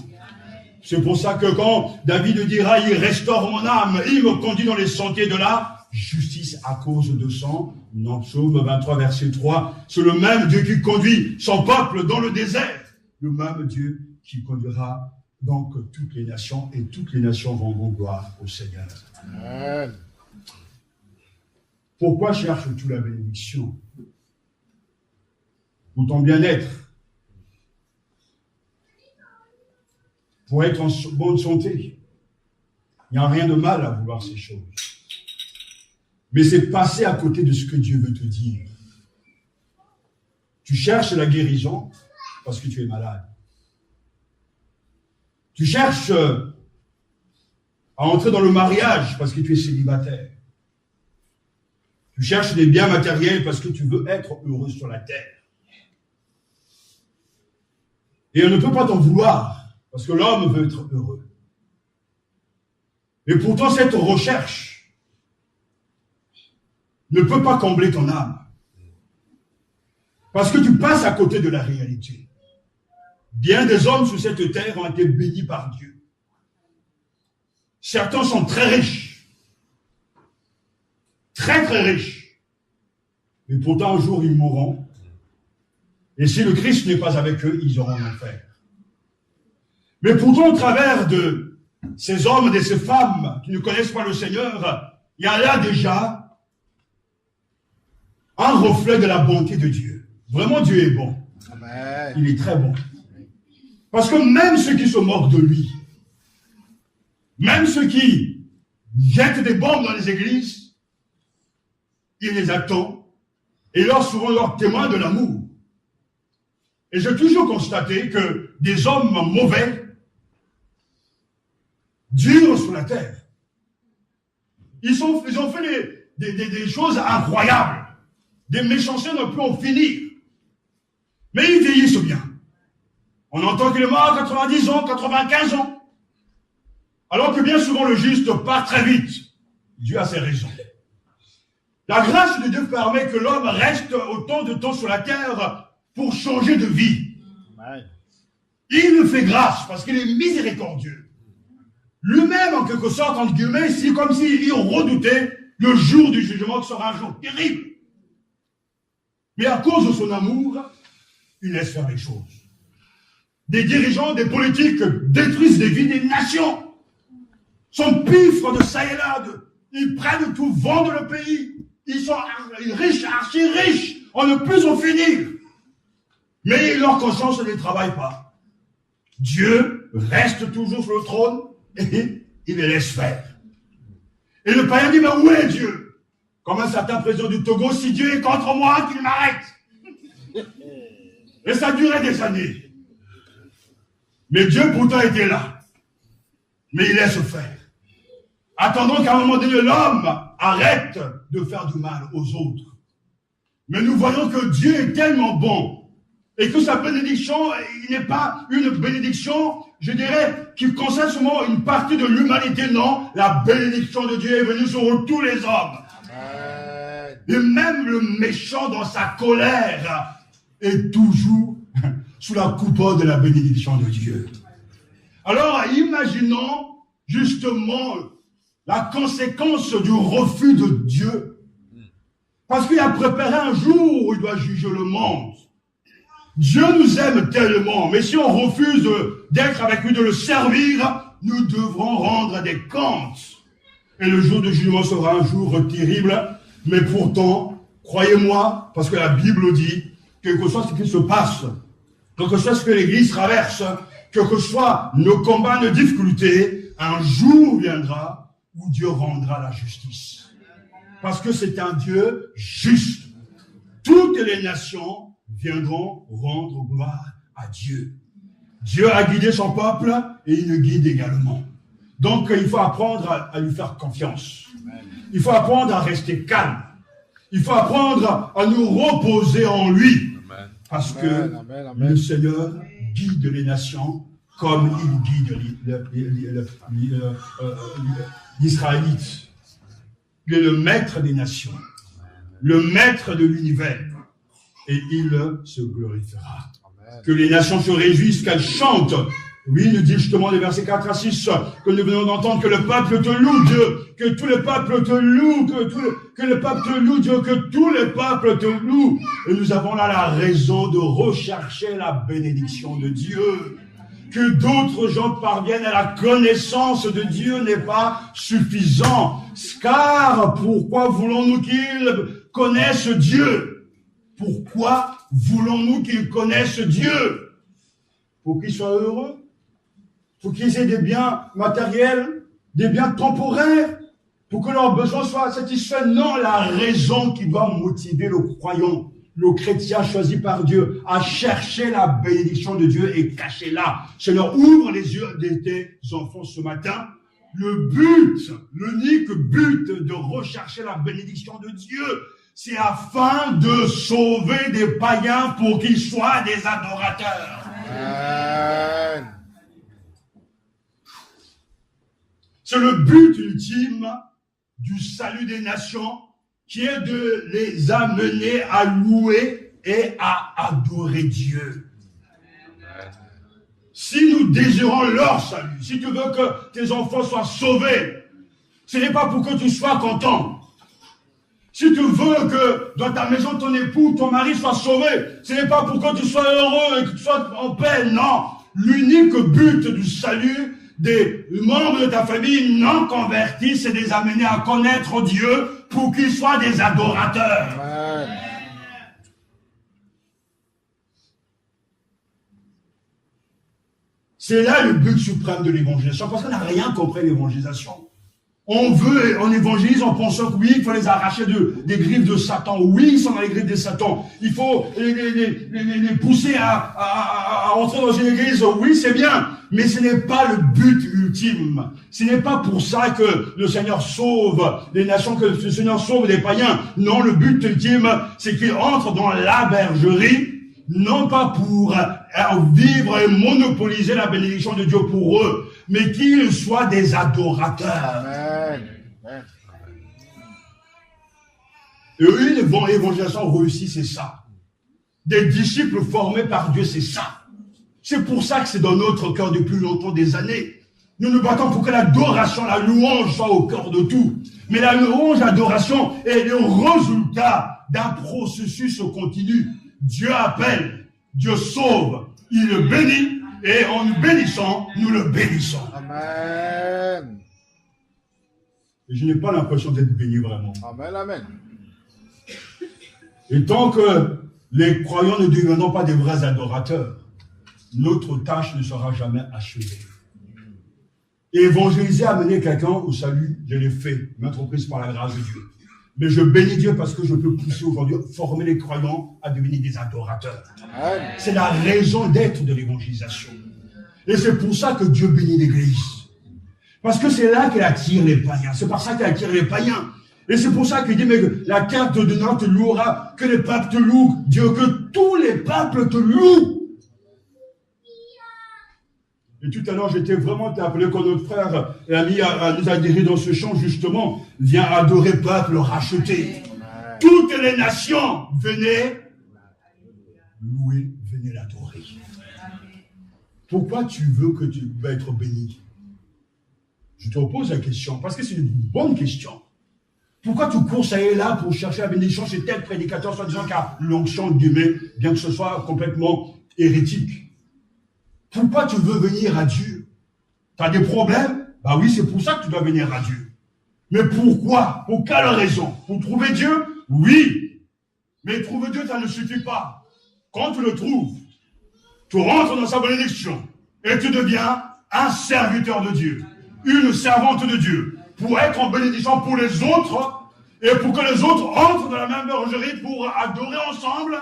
C'est pour ça que quand David dira, il restaure mon âme, il me conduit dans les sentiers de la justice à cause de son nom. Psaume 23, verset 3. C'est le même Dieu qui conduit son peuple dans le désert. Le même Dieu qui conduira donc toutes les nations, et toutes les nations rendront gloire au Seigneur. Amen. Pourquoi cherches-tu la bénédiction? Pour ton bien-être. Pour être en bonne santé. Il n'y a rien de mal à vouloir ces choses. Mais c'est passer à côté de ce que Dieu veut te dire. Tu cherches la guérison parce que tu es malade. Tu cherches à entrer dans le mariage parce que tu es célibataire. Tu cherches des biens matériels parce que tu veux être heureux sur la terre. Et on ne peut pas t'en vouloir parce que l'homme veut être heureux. Et pourtant, cette recherche ne peut pas combler ton âme. Parce que tu passes à côté de la réalité. Bien des hommes sur cette terre ont été bénis par Dieu. Certains sont très riches. Très très riches. Mais pourtant un jour ils mourront. Et si le Christ n'est pas avec eux, ils auront l'enfer. Mais pourtant au travers de ces hommes et de ces femmes qui ne connaissent pas le Seigneur, il y a là déjà un reflet de la bonté de Dieu. Vraiment, Dieu est bon. Amen. Il est très bon. Parce que même ceux qui se moquent de lui, même ceux qui jettent des bombes dans les églises, il les attend et leur souvent leur témoin de l'amour. Et j'ai toujours constaté que des hommes mauvais durent sur la terre. Ils ont fait des choses incroyables. Des méchancetés ne peuvent en finir. Mais ils vieillissent bien. On entend qu'il est mort à 90 ans, 95 ans. Alors que bien souvent le juste part très vite. Dieu a ses raisons. La grâce de Dieu permet que l'homme reste autant de temps sur la terre pour changer de vie. Il nous fait grâce parce qu'il est miséricordieux. Lui-même, en quelque sorte, entre guillemets, c'est comme s'il redoutait le jour du jugement qui sera un jour terrible. Mais à cause de son amour, il laisse faire les choses. des dirigeants, des politiques détruisent des vies des nations. Sont piffres de ça et là. Ils prennent tout, vendent le pays. Ils sont riches, archi-riches. On ne peut en finir. Mais leur conscience ne travaille pas. Dieu reste toujours sur le trône et il les laisse faire. Et le païen dit, mais où est Dieu? Comme un certain président du Togo, si Dieu est contre moi, qu'il m'arrête. Et ça durait des années. Mais Dieu pourtant était là. Mais il laisse faire. Attendons qu'à un moment donné, l'homme arrête de faire du mal aux autres. Mais nous voyons que Dieu est tellement bon et que sa bénédiction, il n'est pas une bénédiction, je dirais, qui concerne seulement une partie de l'humanité. Non, la bénédiction de Dieu est venue sur tous les hommes. Et même le méchant dans sa colère est toujours sous la coupole de la bénédiction de Dieu. Alors, imaginons justement la conséquence du refus de Dieu. Parce qu'il a préparé un jour où il doit juger le monde. Dieu nous aime tellement, mais si on refuse d'être avec lui, de le servir, nous devrons rendre des comptes. Et le jour de jugement sera un jour terrible, mais pourtant, croyez-moi, parce que la Bible dit, quel que soit ce qui se passe, quel que soit ce que l'Église traverse, quel que soit nos combats, nos difficultés, un jour viendra où Dieu rendra la justice. Parce que c'est un Dieu juste. Toutes les nations viendront rendre gloire à Dieu. Dieu a guidé son peuple et il le guide également. Donc il faut apprendre à lui faire confiance. Il faut apprendre à rester calme. Il faut apprendre à nous reposer en lui. Parce que le Seigneur guide les nations comme il guide l'Israélite. Il est le maître des nations, le maître de l'univers. Et il se glorifiera. Amen. Que les nations se réjouissent, qu'elles chantent. Oui, nous dit justement les versets 4 à 6, que nous venons d'entendre, que le peuple te loue, Dieu, que tout le peuple te loue, que le peuple te loue, Dieu, que tout le peuple te loue. Et nous avons là la raison de rechercher la bénédiction de Dieu. Que d'autres gens parviennent à la connaissance de Dieu n'est pas suffisant. Car pourquoi voulons-nous qu'ils connaissent Dieu? Pourquoi voulons-nous qu'ils connaissent Dieu? Pour qu'ils soient heureux? Pour qu'ils aient des biens matériels, des biens temporaires? Pour que leurs besoins soient satisfaits? Non, la raison qui doit motiver le croyant, le chrétien choisi par Dieu, à chercher la bénédiction de Dieu et cacher là. Seigneur, ouvre les yeux de tes enfants ce matin. Le but, l'unique but de rechercher la bénédiction de Dieu, c'est afin de sauver des païens pour qu'ils soient des adorateurs. Amen. C'est le but ultime du salut des nations, qui est de les amener à louer et à adorer Dieu. Si nous désirons leur salut, si tu veux que tes enfants soient sauvés, ce n'est pas pour que tu sois content. Si tu veux que dans ta maison, ton époux, ton mari soit sauvé, ce n'est pas pour que tu sois heureux et que tu sois en paix, non. L'unique but du salut des membres de ta famille non convertis, c'est de les amener à connaître Dieu pour qu'ils soient des adorateurs. Amen. C'est là le but suprême de l'évangélisation, parce qu'on n'a rien compris à l'évangélisation. On évangélise en pensant que oui, il faut les arracher des griffes de Satan. Oui, ils sont dans les griffes de Satan. Il faut les pousser à entrer dans une église. Oui, c'est bien. Mais ce n'est pas le but ultime. Ce n'est pas pour ça que le Seigneur sauve les nations, que le Seigneur sauve les païens. Non, le but ultime, c'est qu'ils entrent dans la bergerie, non pas pour vivre et monopoliser la bénédiction de Dieu pour eux, mais qu'ils soient des adorateurs. Amen. Et une évangélisation réussie, c'est ça. Des disciples formés par Dieu, c'est ça. C'est pour ça que c'est dans notre cœur depuis longtemps, des années. Nous nous battons pour que l'adoration, la louange soit au cœur de tout. Mais la louange, l'adoration est le résultat d'un processus continu. Dieu appelle, Dieu sauve, il bénit Et en nous bénissant, nous le bénissons. Amen. Et je n'ai pas l'impression d'être béni vraiment. Amen, amen. Et tant que les croyants ne deviendront pas des vrais adorateurs, notre tâche ne sera jamais achevée. Évangéliser, amener quelqu'un au salut, je l'ai fait, maintes reprises par la grâce de Dieu. Mais je bénis Dieu parce que je peux pousser aujourd'hui, former les croyants à devenir des adorateurs. C'est la raison d'être de l'évangélisation. Et c'est pour ça que Dieu bénit l'Église. Parce que c'est là qu'il attire les païens. C'est par ça qu'il attire les païens. Et c'est pour ça qu'il dit, mais la carte de Nord te louera, que les peuples te louent. Dieu, que tous les peuples te louent. Et tout à l'heure, j'étais vraiment appelé quand notre frère et ami nous a dirigé dans ce chant, justement, viens adorer peuple racheté. Toutes les nations, venez louer, venez l'adorer. Pourquoi tu veux que tu vas être béni? Je te pose la question, parce que c'est une bonne question. Pourquoi tu cours ça et là pour chercher la bénédiction chez tel prédicateur, soit disant qu'à l'onction de Dieu, bien que ce soit complètement hérétique? Pourquoi tu veux venir à Dieu? Tu as des problèmes? Bah oui, c'est pour ça que tu dois venir à Dieu. Mais pourquoi? Pour quelle raison? Pour trouver Dieu? Oui. Mais trouver Dieu, ça ne suffit pas. Quand tu le trouves, tu rentres dans sa bénédiction et tu deviens un serviteur de Dieu, une servante de Dieu, pour être en bénédiction pour les autres et pour que les autres entrent dans la même bergerie pour adorer ensemble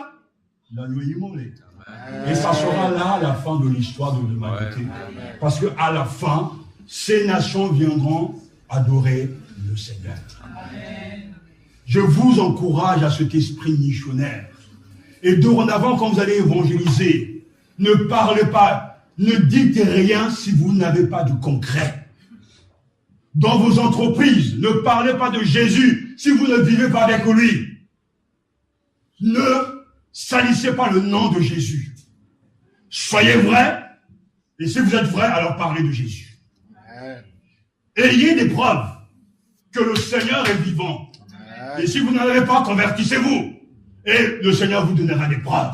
l'agneau immolé. Et ça sera là la fin de l'histoire de l'humanité. Parce qu'à la fin, ces nations viendront adorer le Seigneur. Je vous encourage à cet esprit missionnaire. Et dorénavant, quand vous allez évangéliser, ne parlez pas, ne dites rien si vous n'avez pas du concret. Dans vos entreprises, ne parlez pas de Jésus si vous ne vivez pas avec lui. Ne salissez pas le nom de Jésus. Soyez vrai, et si vous êtes vrai, alors parlez de Jésus. Ayez des preuves que le Seigneur est vivant. Et si vous n'en avez pas, convertissez-vous. Et le Seigneur vous donnera des preuves.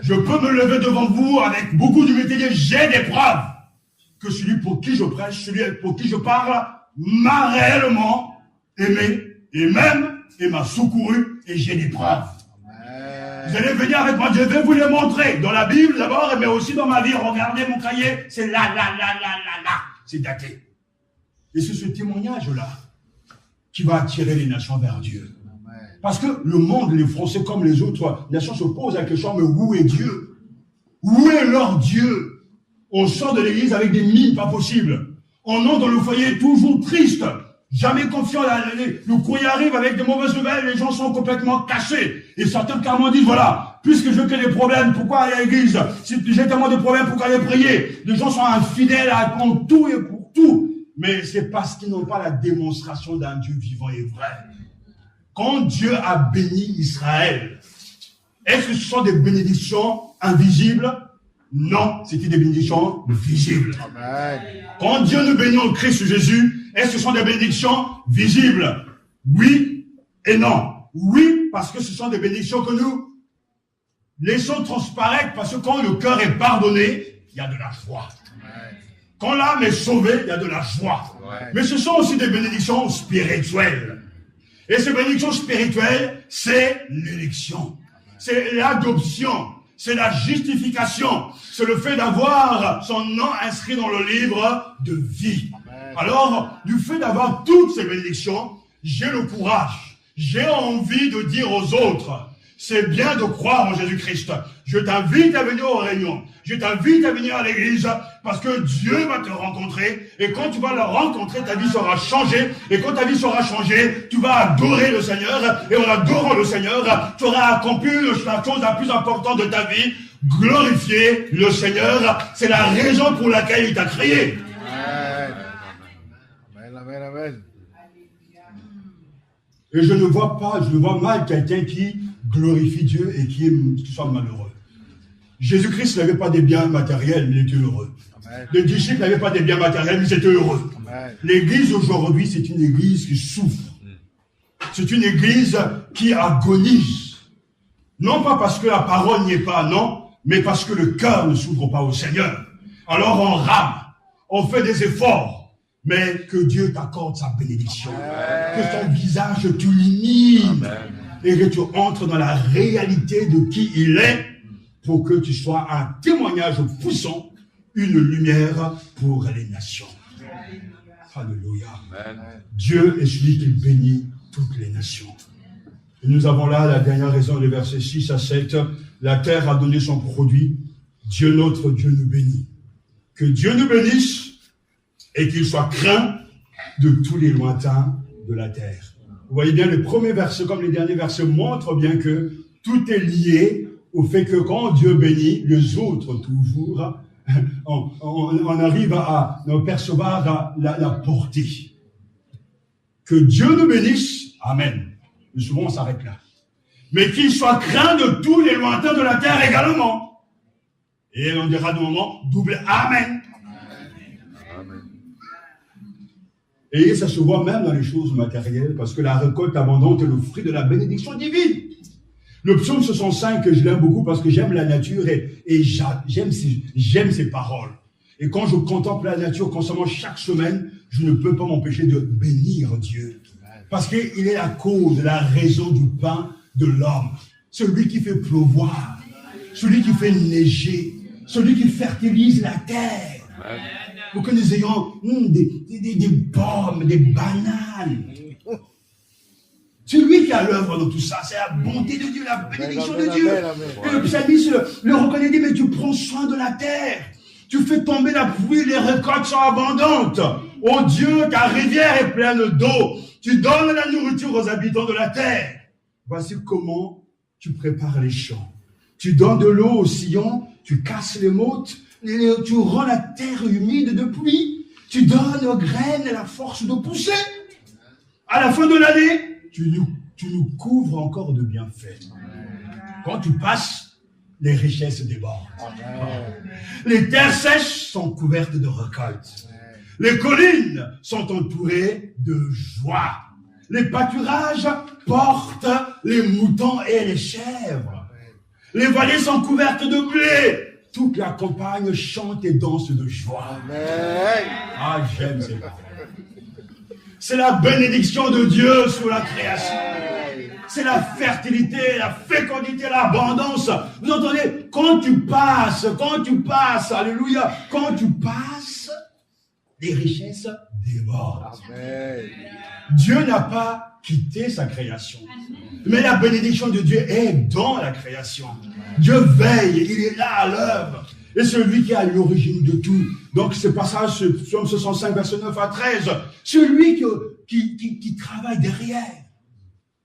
Je peux me lever devant vous avec beaucoup d'humilité et dire, j'ai des preuves que celui pour qui je prêche, celui pour qui je parle, m'a réellement aimé, et même, et m'a secouru, et j'ai des preuves. Vous allez venir avec moi, je vais vous les montrer. Dans la Bible d'abord, mais aussi dans ma vie. Regardez mon cahier, c'est là. C'est daté. Et c'est ce témoignage-là qui va attirer les nations vers Dieu. Parce que le monde, les Français comme les autres nations se posent la question, mais où est Dieu? Où est leur Dieu? On sort de l'église avec des mines pas possibles. On entre dans le foyer toujours triste. Jamais confiant, le courrier arrive avec des mauvaises nouvelles, les gens sont complètement cachés. Et certains carrément disent, voilà, puisque je fais des problèmes, pourquoi aller à l'église? Si j'ai tellement de problèmes, pourquoi aller prier? Les gens sont infidèles à tout et pour tout. Mais c'est parce qu'ils n'ont pas la démonstration d'un Dieu vivant et vrai. Quand Dieu a béni Israël, est-ce que ce sont des bénédictions invisibles? Non, c'était des bénédictions visibles. Amen. Quand Dieu nous bénit en Christ Jésus, est-ce que ce sont des bénédictions visibles? Oui et non. Oui, parce que ce sont des bénédictions que nous laissons transparaître, parce que quand le cœur est pardonné, il y a de la joie. Amen. Quand l'âme est sauvée, il y a de la joie. Amen. Mais ce sont aussi des bénédictions spirituelles. Et ces bénédictions spirituelles, c'est l'élection. C'est l'adoption. C'est la justification. C'est le fait d'avoir son nom inscrit dans le livre de vie. Amen. Alors, du fait d'avoir toutes ces bénédictions, j'ai le courage, j'ai envie de dire aux autres, c'est bien de croire en Jésus-Christ. Je t'invite à venir aux réunions. Je t'invite à venir à l'église parce que Dieu va te rencontrer. Et quand tu vas le rencontrer, ta vie sera changée. Et quand ta vie sera changée, tu vas adorer le Seigneur. Et en adorant le Seigneur, tu auras accompli la chose la plus importante de ta vie. Glorifier le Seigneur. C'est la raison pour laquelle il t'a créé. Amen, amen, amen. Et je ne vois mal quelqu'un qui glorifie Dieu et qui soit malheureux. Jésus-Christ n'avait pas des biens matériels, mais il était heureux. Amen. Les disciples n'avaient pas des biens matériels, mais ils étaient heureux. L'église aujourd'hui, c'est une église qui souffre. C'est une église qui agonise. Non pas parce que la parole n'y est pas, non, mais parce que le cœur ne s'ouvre pas au Seigneur. Alors on rame, on fait des efforts, mais que Dieu t'accorde sa bénédiction. Que son visage t'illumine et que tu entres dans la réalité de qui il est pour que tu sois un témoignage puissant, une lumière pour les nations. Alléluia. Dieu est celui qui bénit toutes les nations. Et nous avons là la dernière raison, les versets 6 à 7. La terre a donné son produit. Dieu notre Dieu nous bénit. Que Dieu nous bénisse et qu'il soit craint de tous les lointains de la terre. Vous voyez bien, les premiers versets comme les derniers versets montrent bien que tout est lié au fait que quand Dieu bénit, les autres toujours, on arrive à percevoir la portée. Que Dieu nous bénisse, amen. Mais souvent on s'arrête là. Mais qu'il soit craint de tous les lointains de la terre également. Et on dira de moment, double amen. Et ça se voit même dans les choses matérielles, parce que la récolte abondante est le fruit de la bénédiction divine. Le psaume 65, je l'aime beaucoup parce que j'aime la nature et j'aime ses paroles. Et quand je contemple la nature constamment chaque semaine, je ne peux pas m'empêcher de bénir Dieu. Parce qu'il est la cause, la raison du pain de l'homme. Celui qui fait pleuvoir, celui qui fait neiger, celui qui fertilise la terre. Pour que nous ayons des pommes, des bananes. C'est lui qui a l'œuvre dans tout ça. C'est la bonté de Dieu, la bénédiction de Dieu. Et le psalmiste le reconnaît, dit, mais tu prends soin de la terre. Tu fais tomber la pluie, les récoltes sont abondantes. Oh Dieu, ta rivière est pleine d'eau. Tu donnes la nourriture aux habitants de la terre. Voici comment tu prépares les champs. Tu donnes de l'eau aux sillons, tu casses les mottes, tu rends la terre humide de pluie. Tu donnes aux graines la force de pousser. À la fin de l'année, tu nous couvres encore de bienfaits. Quand tu passes, les richesses débordent. Les terres sèches sont couvertes de récoltes. Les collines sont entourées de joie. Les pâturages portent les moutons et les chèvres. Les vallées sont couvertes de blé. Toute la campagne chante et danse de joie. Ah, j'aime ces paroles. C'est la bénédiction de Dieu sur la création. C'est la fertilité, la fécondité, l'abondance. Vous entendez? Quand tu passes, alléluia, quand tu passes, les richesses débordent. Dieu n'a pas quitté sa création. Mais la bénédiction de Dieu est dans la création. Dieu veille, il est là à l'œuvre. Et c'est lui qui est à l'origine de tout. Donc ce passage, Psaume 65, verset 9 à 13, c'est lui qui travaille derrière.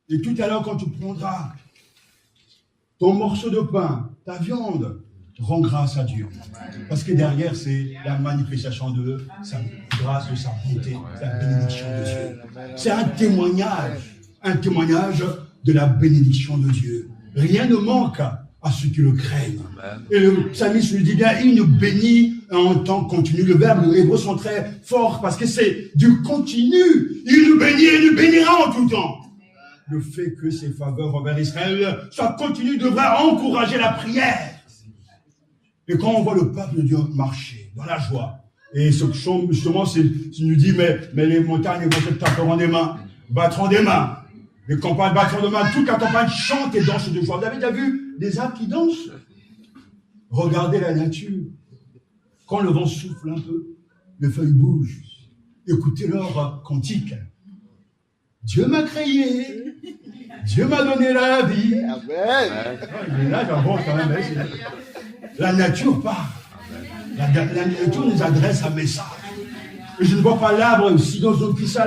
Et tout à l'heure, quand tu prendras ton morceau de pain, ta viande, rends grâce à Dieu. Parce que derrière, c'est la manifestation de sa grâce, de sa bonté, de la bénédiction de Dieu. C'est un témoignage de la bénédiction de Dieu. Rien ne manque à ceux qui le craignent. Et le psalmiste lui dit bien, il nous bénit en temps continu. Le verbe, les hébreux sont très forts parce que c'est du continu. Il nous bénit et nous bénira en tout temps. Le fait que ses faveurs envers Israël soient continues devrait encourager la prière. Et quand on voit le peuple de Dieu marcher dans la joie, et ce psaume, justement, il nous dit, mais les montagnes vont être taperont des mains, battront des mains. Les campagnes battront des mains, toute la campagne chante et danse de joie. Vous avez déjà vu des arbres qui dansent? Regardez la nature. Quand le vent souffle un peu, les feuilles bougent. Écoutez leur cantique. Dieu m'a créé. Dieu m'a donné la vie. Amen. Il est là, j'avoue, quand même. La nature parle. La nature nous adresse un message. Et je ne vois pas l'arbre si dans un puissant,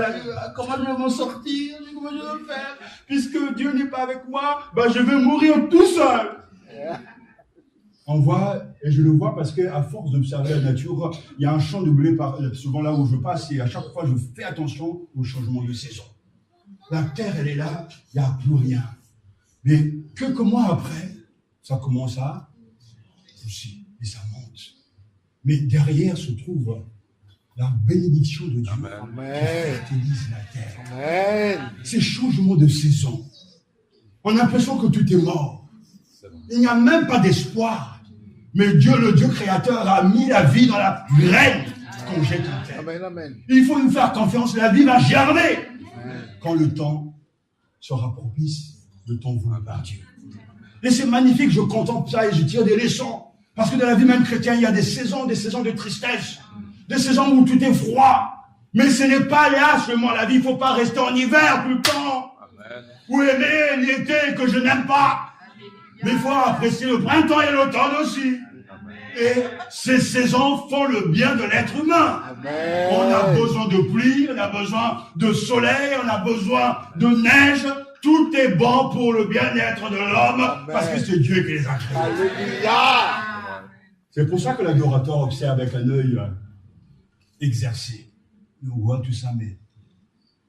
comment je vais m'en sortir? Comment je vais faire? Puisque Dieu n'est pas avec moi, je vais mourir tout seul. On voit, et je le vois parce qu'à force d'observer la nature, il y a un champ de blé souvent là où je passe, et à chaque fois je fais attention au changement de saison. La terre, elle est là, il n'y a plus rien. Mais quelques mois après, ça commence à pousser, et ça monte. Mais derrière se trouve la bénédiction de Dieu qui fertilise la terre. Amen. Ces changements de saison, on a l'impression que tout est mort. Il n'y a même pas d'espoir. Mais Dieu, le Dieu créateur, a mis la vie dans la graine qu'on jette en terre. Amen, amen. Il faut nous faire confiance, la vie va germer quand le temps sera propice, le temps voulu par Dieu. Et c'est magnifique, je contemple ça et je tire des leçons. Parce que dans la vie même chrétienne, il y a des saisons de tristesse, des saisons où tout est froid. Mais ce n'est pas là seulement la vie, il ne faut pas rester en hiver tout le temps. Amen. Ou aimer l'été que je n'aime pas. Mais il faut apprécier le printemps et l'automne aussi. Et ces saisons font le bien de l'être humain. Amen. On a besoin de pluie, on a besoin de soleil, on a besoin de neige. Tout est bon pour le bien-être de l'homme parce que c'est Dieu qui les a créés. Alléluia. C'est pour ça que l'adorateur observe avec un œil exercé. Nous voit tout ça, mais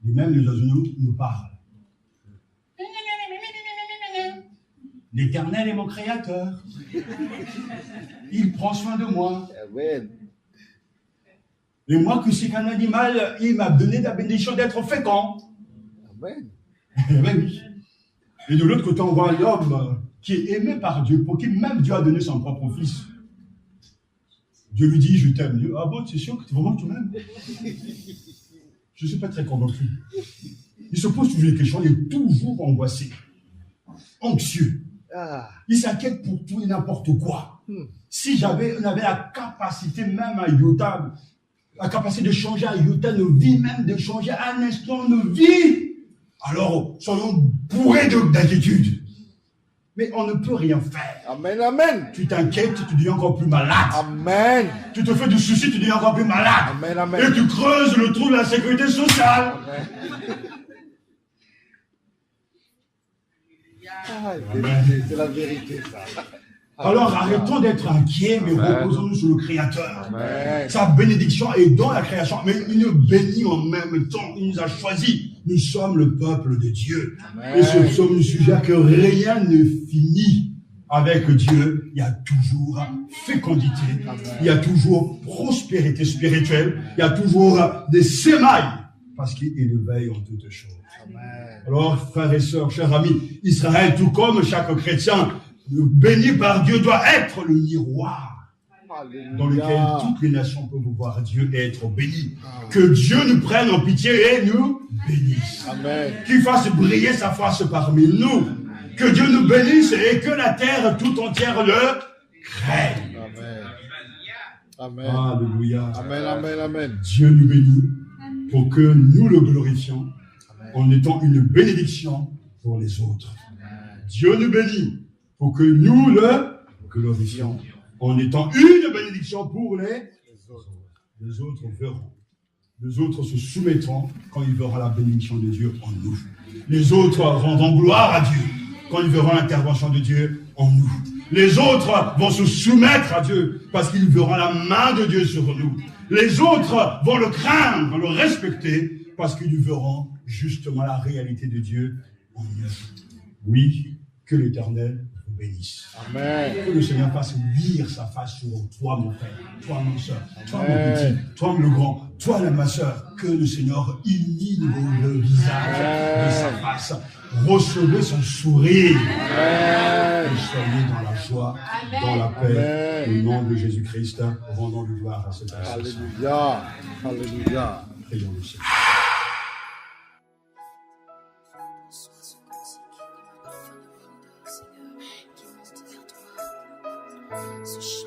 lui-même les oiseaux nous parle. L'Éternel est mon créateur. Il prend soin de moi. Amen. Et moi, que c'est qu'un animal, il m'a donné la bénédiction d'être fécond. Amen. Oui. Et de l'autre côté, on voit l'homme qui est aimé par Dieu, pour qui même Dieu a donné son propre fils. Dieu lui dit, je t'aime. Ah bon, c'est sûr que vraiment tu m'aimes? Je ne suis pas très convaincu. Il se pose toujours des questions, il est toujours angoissé, anxieux. Il s'inquiète pour tout et n'importe quoi. Si on avait la capacité même à iota, la capacité de changer à iota nos vies, même de changer à un instant nos vies, alors soyons bourrés d'inquiétude. Mais on ne peut rien faire. Amen, amen. Tu t'inquiètes, tu deviens encore plus malade. Amen. Tu te fais du souci, tu deviens encore plus malade. Amen, amen. Et tu creuses le trou de la sécurité sociale. Amen. C'est la vérité, ça. Alors arrêtons d'être inquiets, mais reposons-nous sur le Créateur. Amen. Sa bénédiction est dans la création, mais il nous bénit en même temps. Il nous a choisis. Nous sommes le peuple de Dieu. Amen. Et ce psaume nous suggère que rien ne finit avec Dieu. Il y a toujours fécondité. Amen. Il y a toujours prospérité spirituelle. Il y a toujours des sémailles. Parce qu'il éveille en toutes choses. Amen. Alors, frères et sœurs, chers amis, Israël, tout comme chaque chrétien, béni par Dieu, doit être le miroir dans lequel toutes les nations peuvent voir Dieu et être bénies. Que Dieu nous prenne en pitié et nous bénisse. Amen. Qu'il fasse briller sa face parmi nous. Que Dieu nous bénisse et que la terre tout entière le craigne. Amen. Amen. Alléluia. Amen, amen, amen. Dieu nous bénit pour que nous le glorifions en étant une bénédiction pour les autres. Dieu nous bénit pour que nous le glorifions en étant une bénédiction pour les autres. Les autres verront. Les autres se soumettront quand ils verront la bénédiction de Dieu en nous. Les autres rendront gloire à Dieu quand ils verront l'intervention de Dieu en nous. Les autres vont se soumettre à Dieu parce qu'ils verront la main de Dieu sur nous. Les autres vont le craindre, le respecter parce qu'ils verront justement la réalité de Dieu en eux. Oui, que l'Éternel vous bénisse. Amen. Que le Seigneur fasse luire sa face sur toi, mon frère, toi, mon soeur, toi, mon petit, toi, le grand, toi, ma soeur. Que le Seigneur illumine le visage de sa face. Recevez son sourire. Amen. Et soyez dans la joie, dans la paix. Amen. Au nom de Jésus-Christ, rendons le gloire à cet instant. Alléluia. Alléluia. Prions le Seigneur. Ce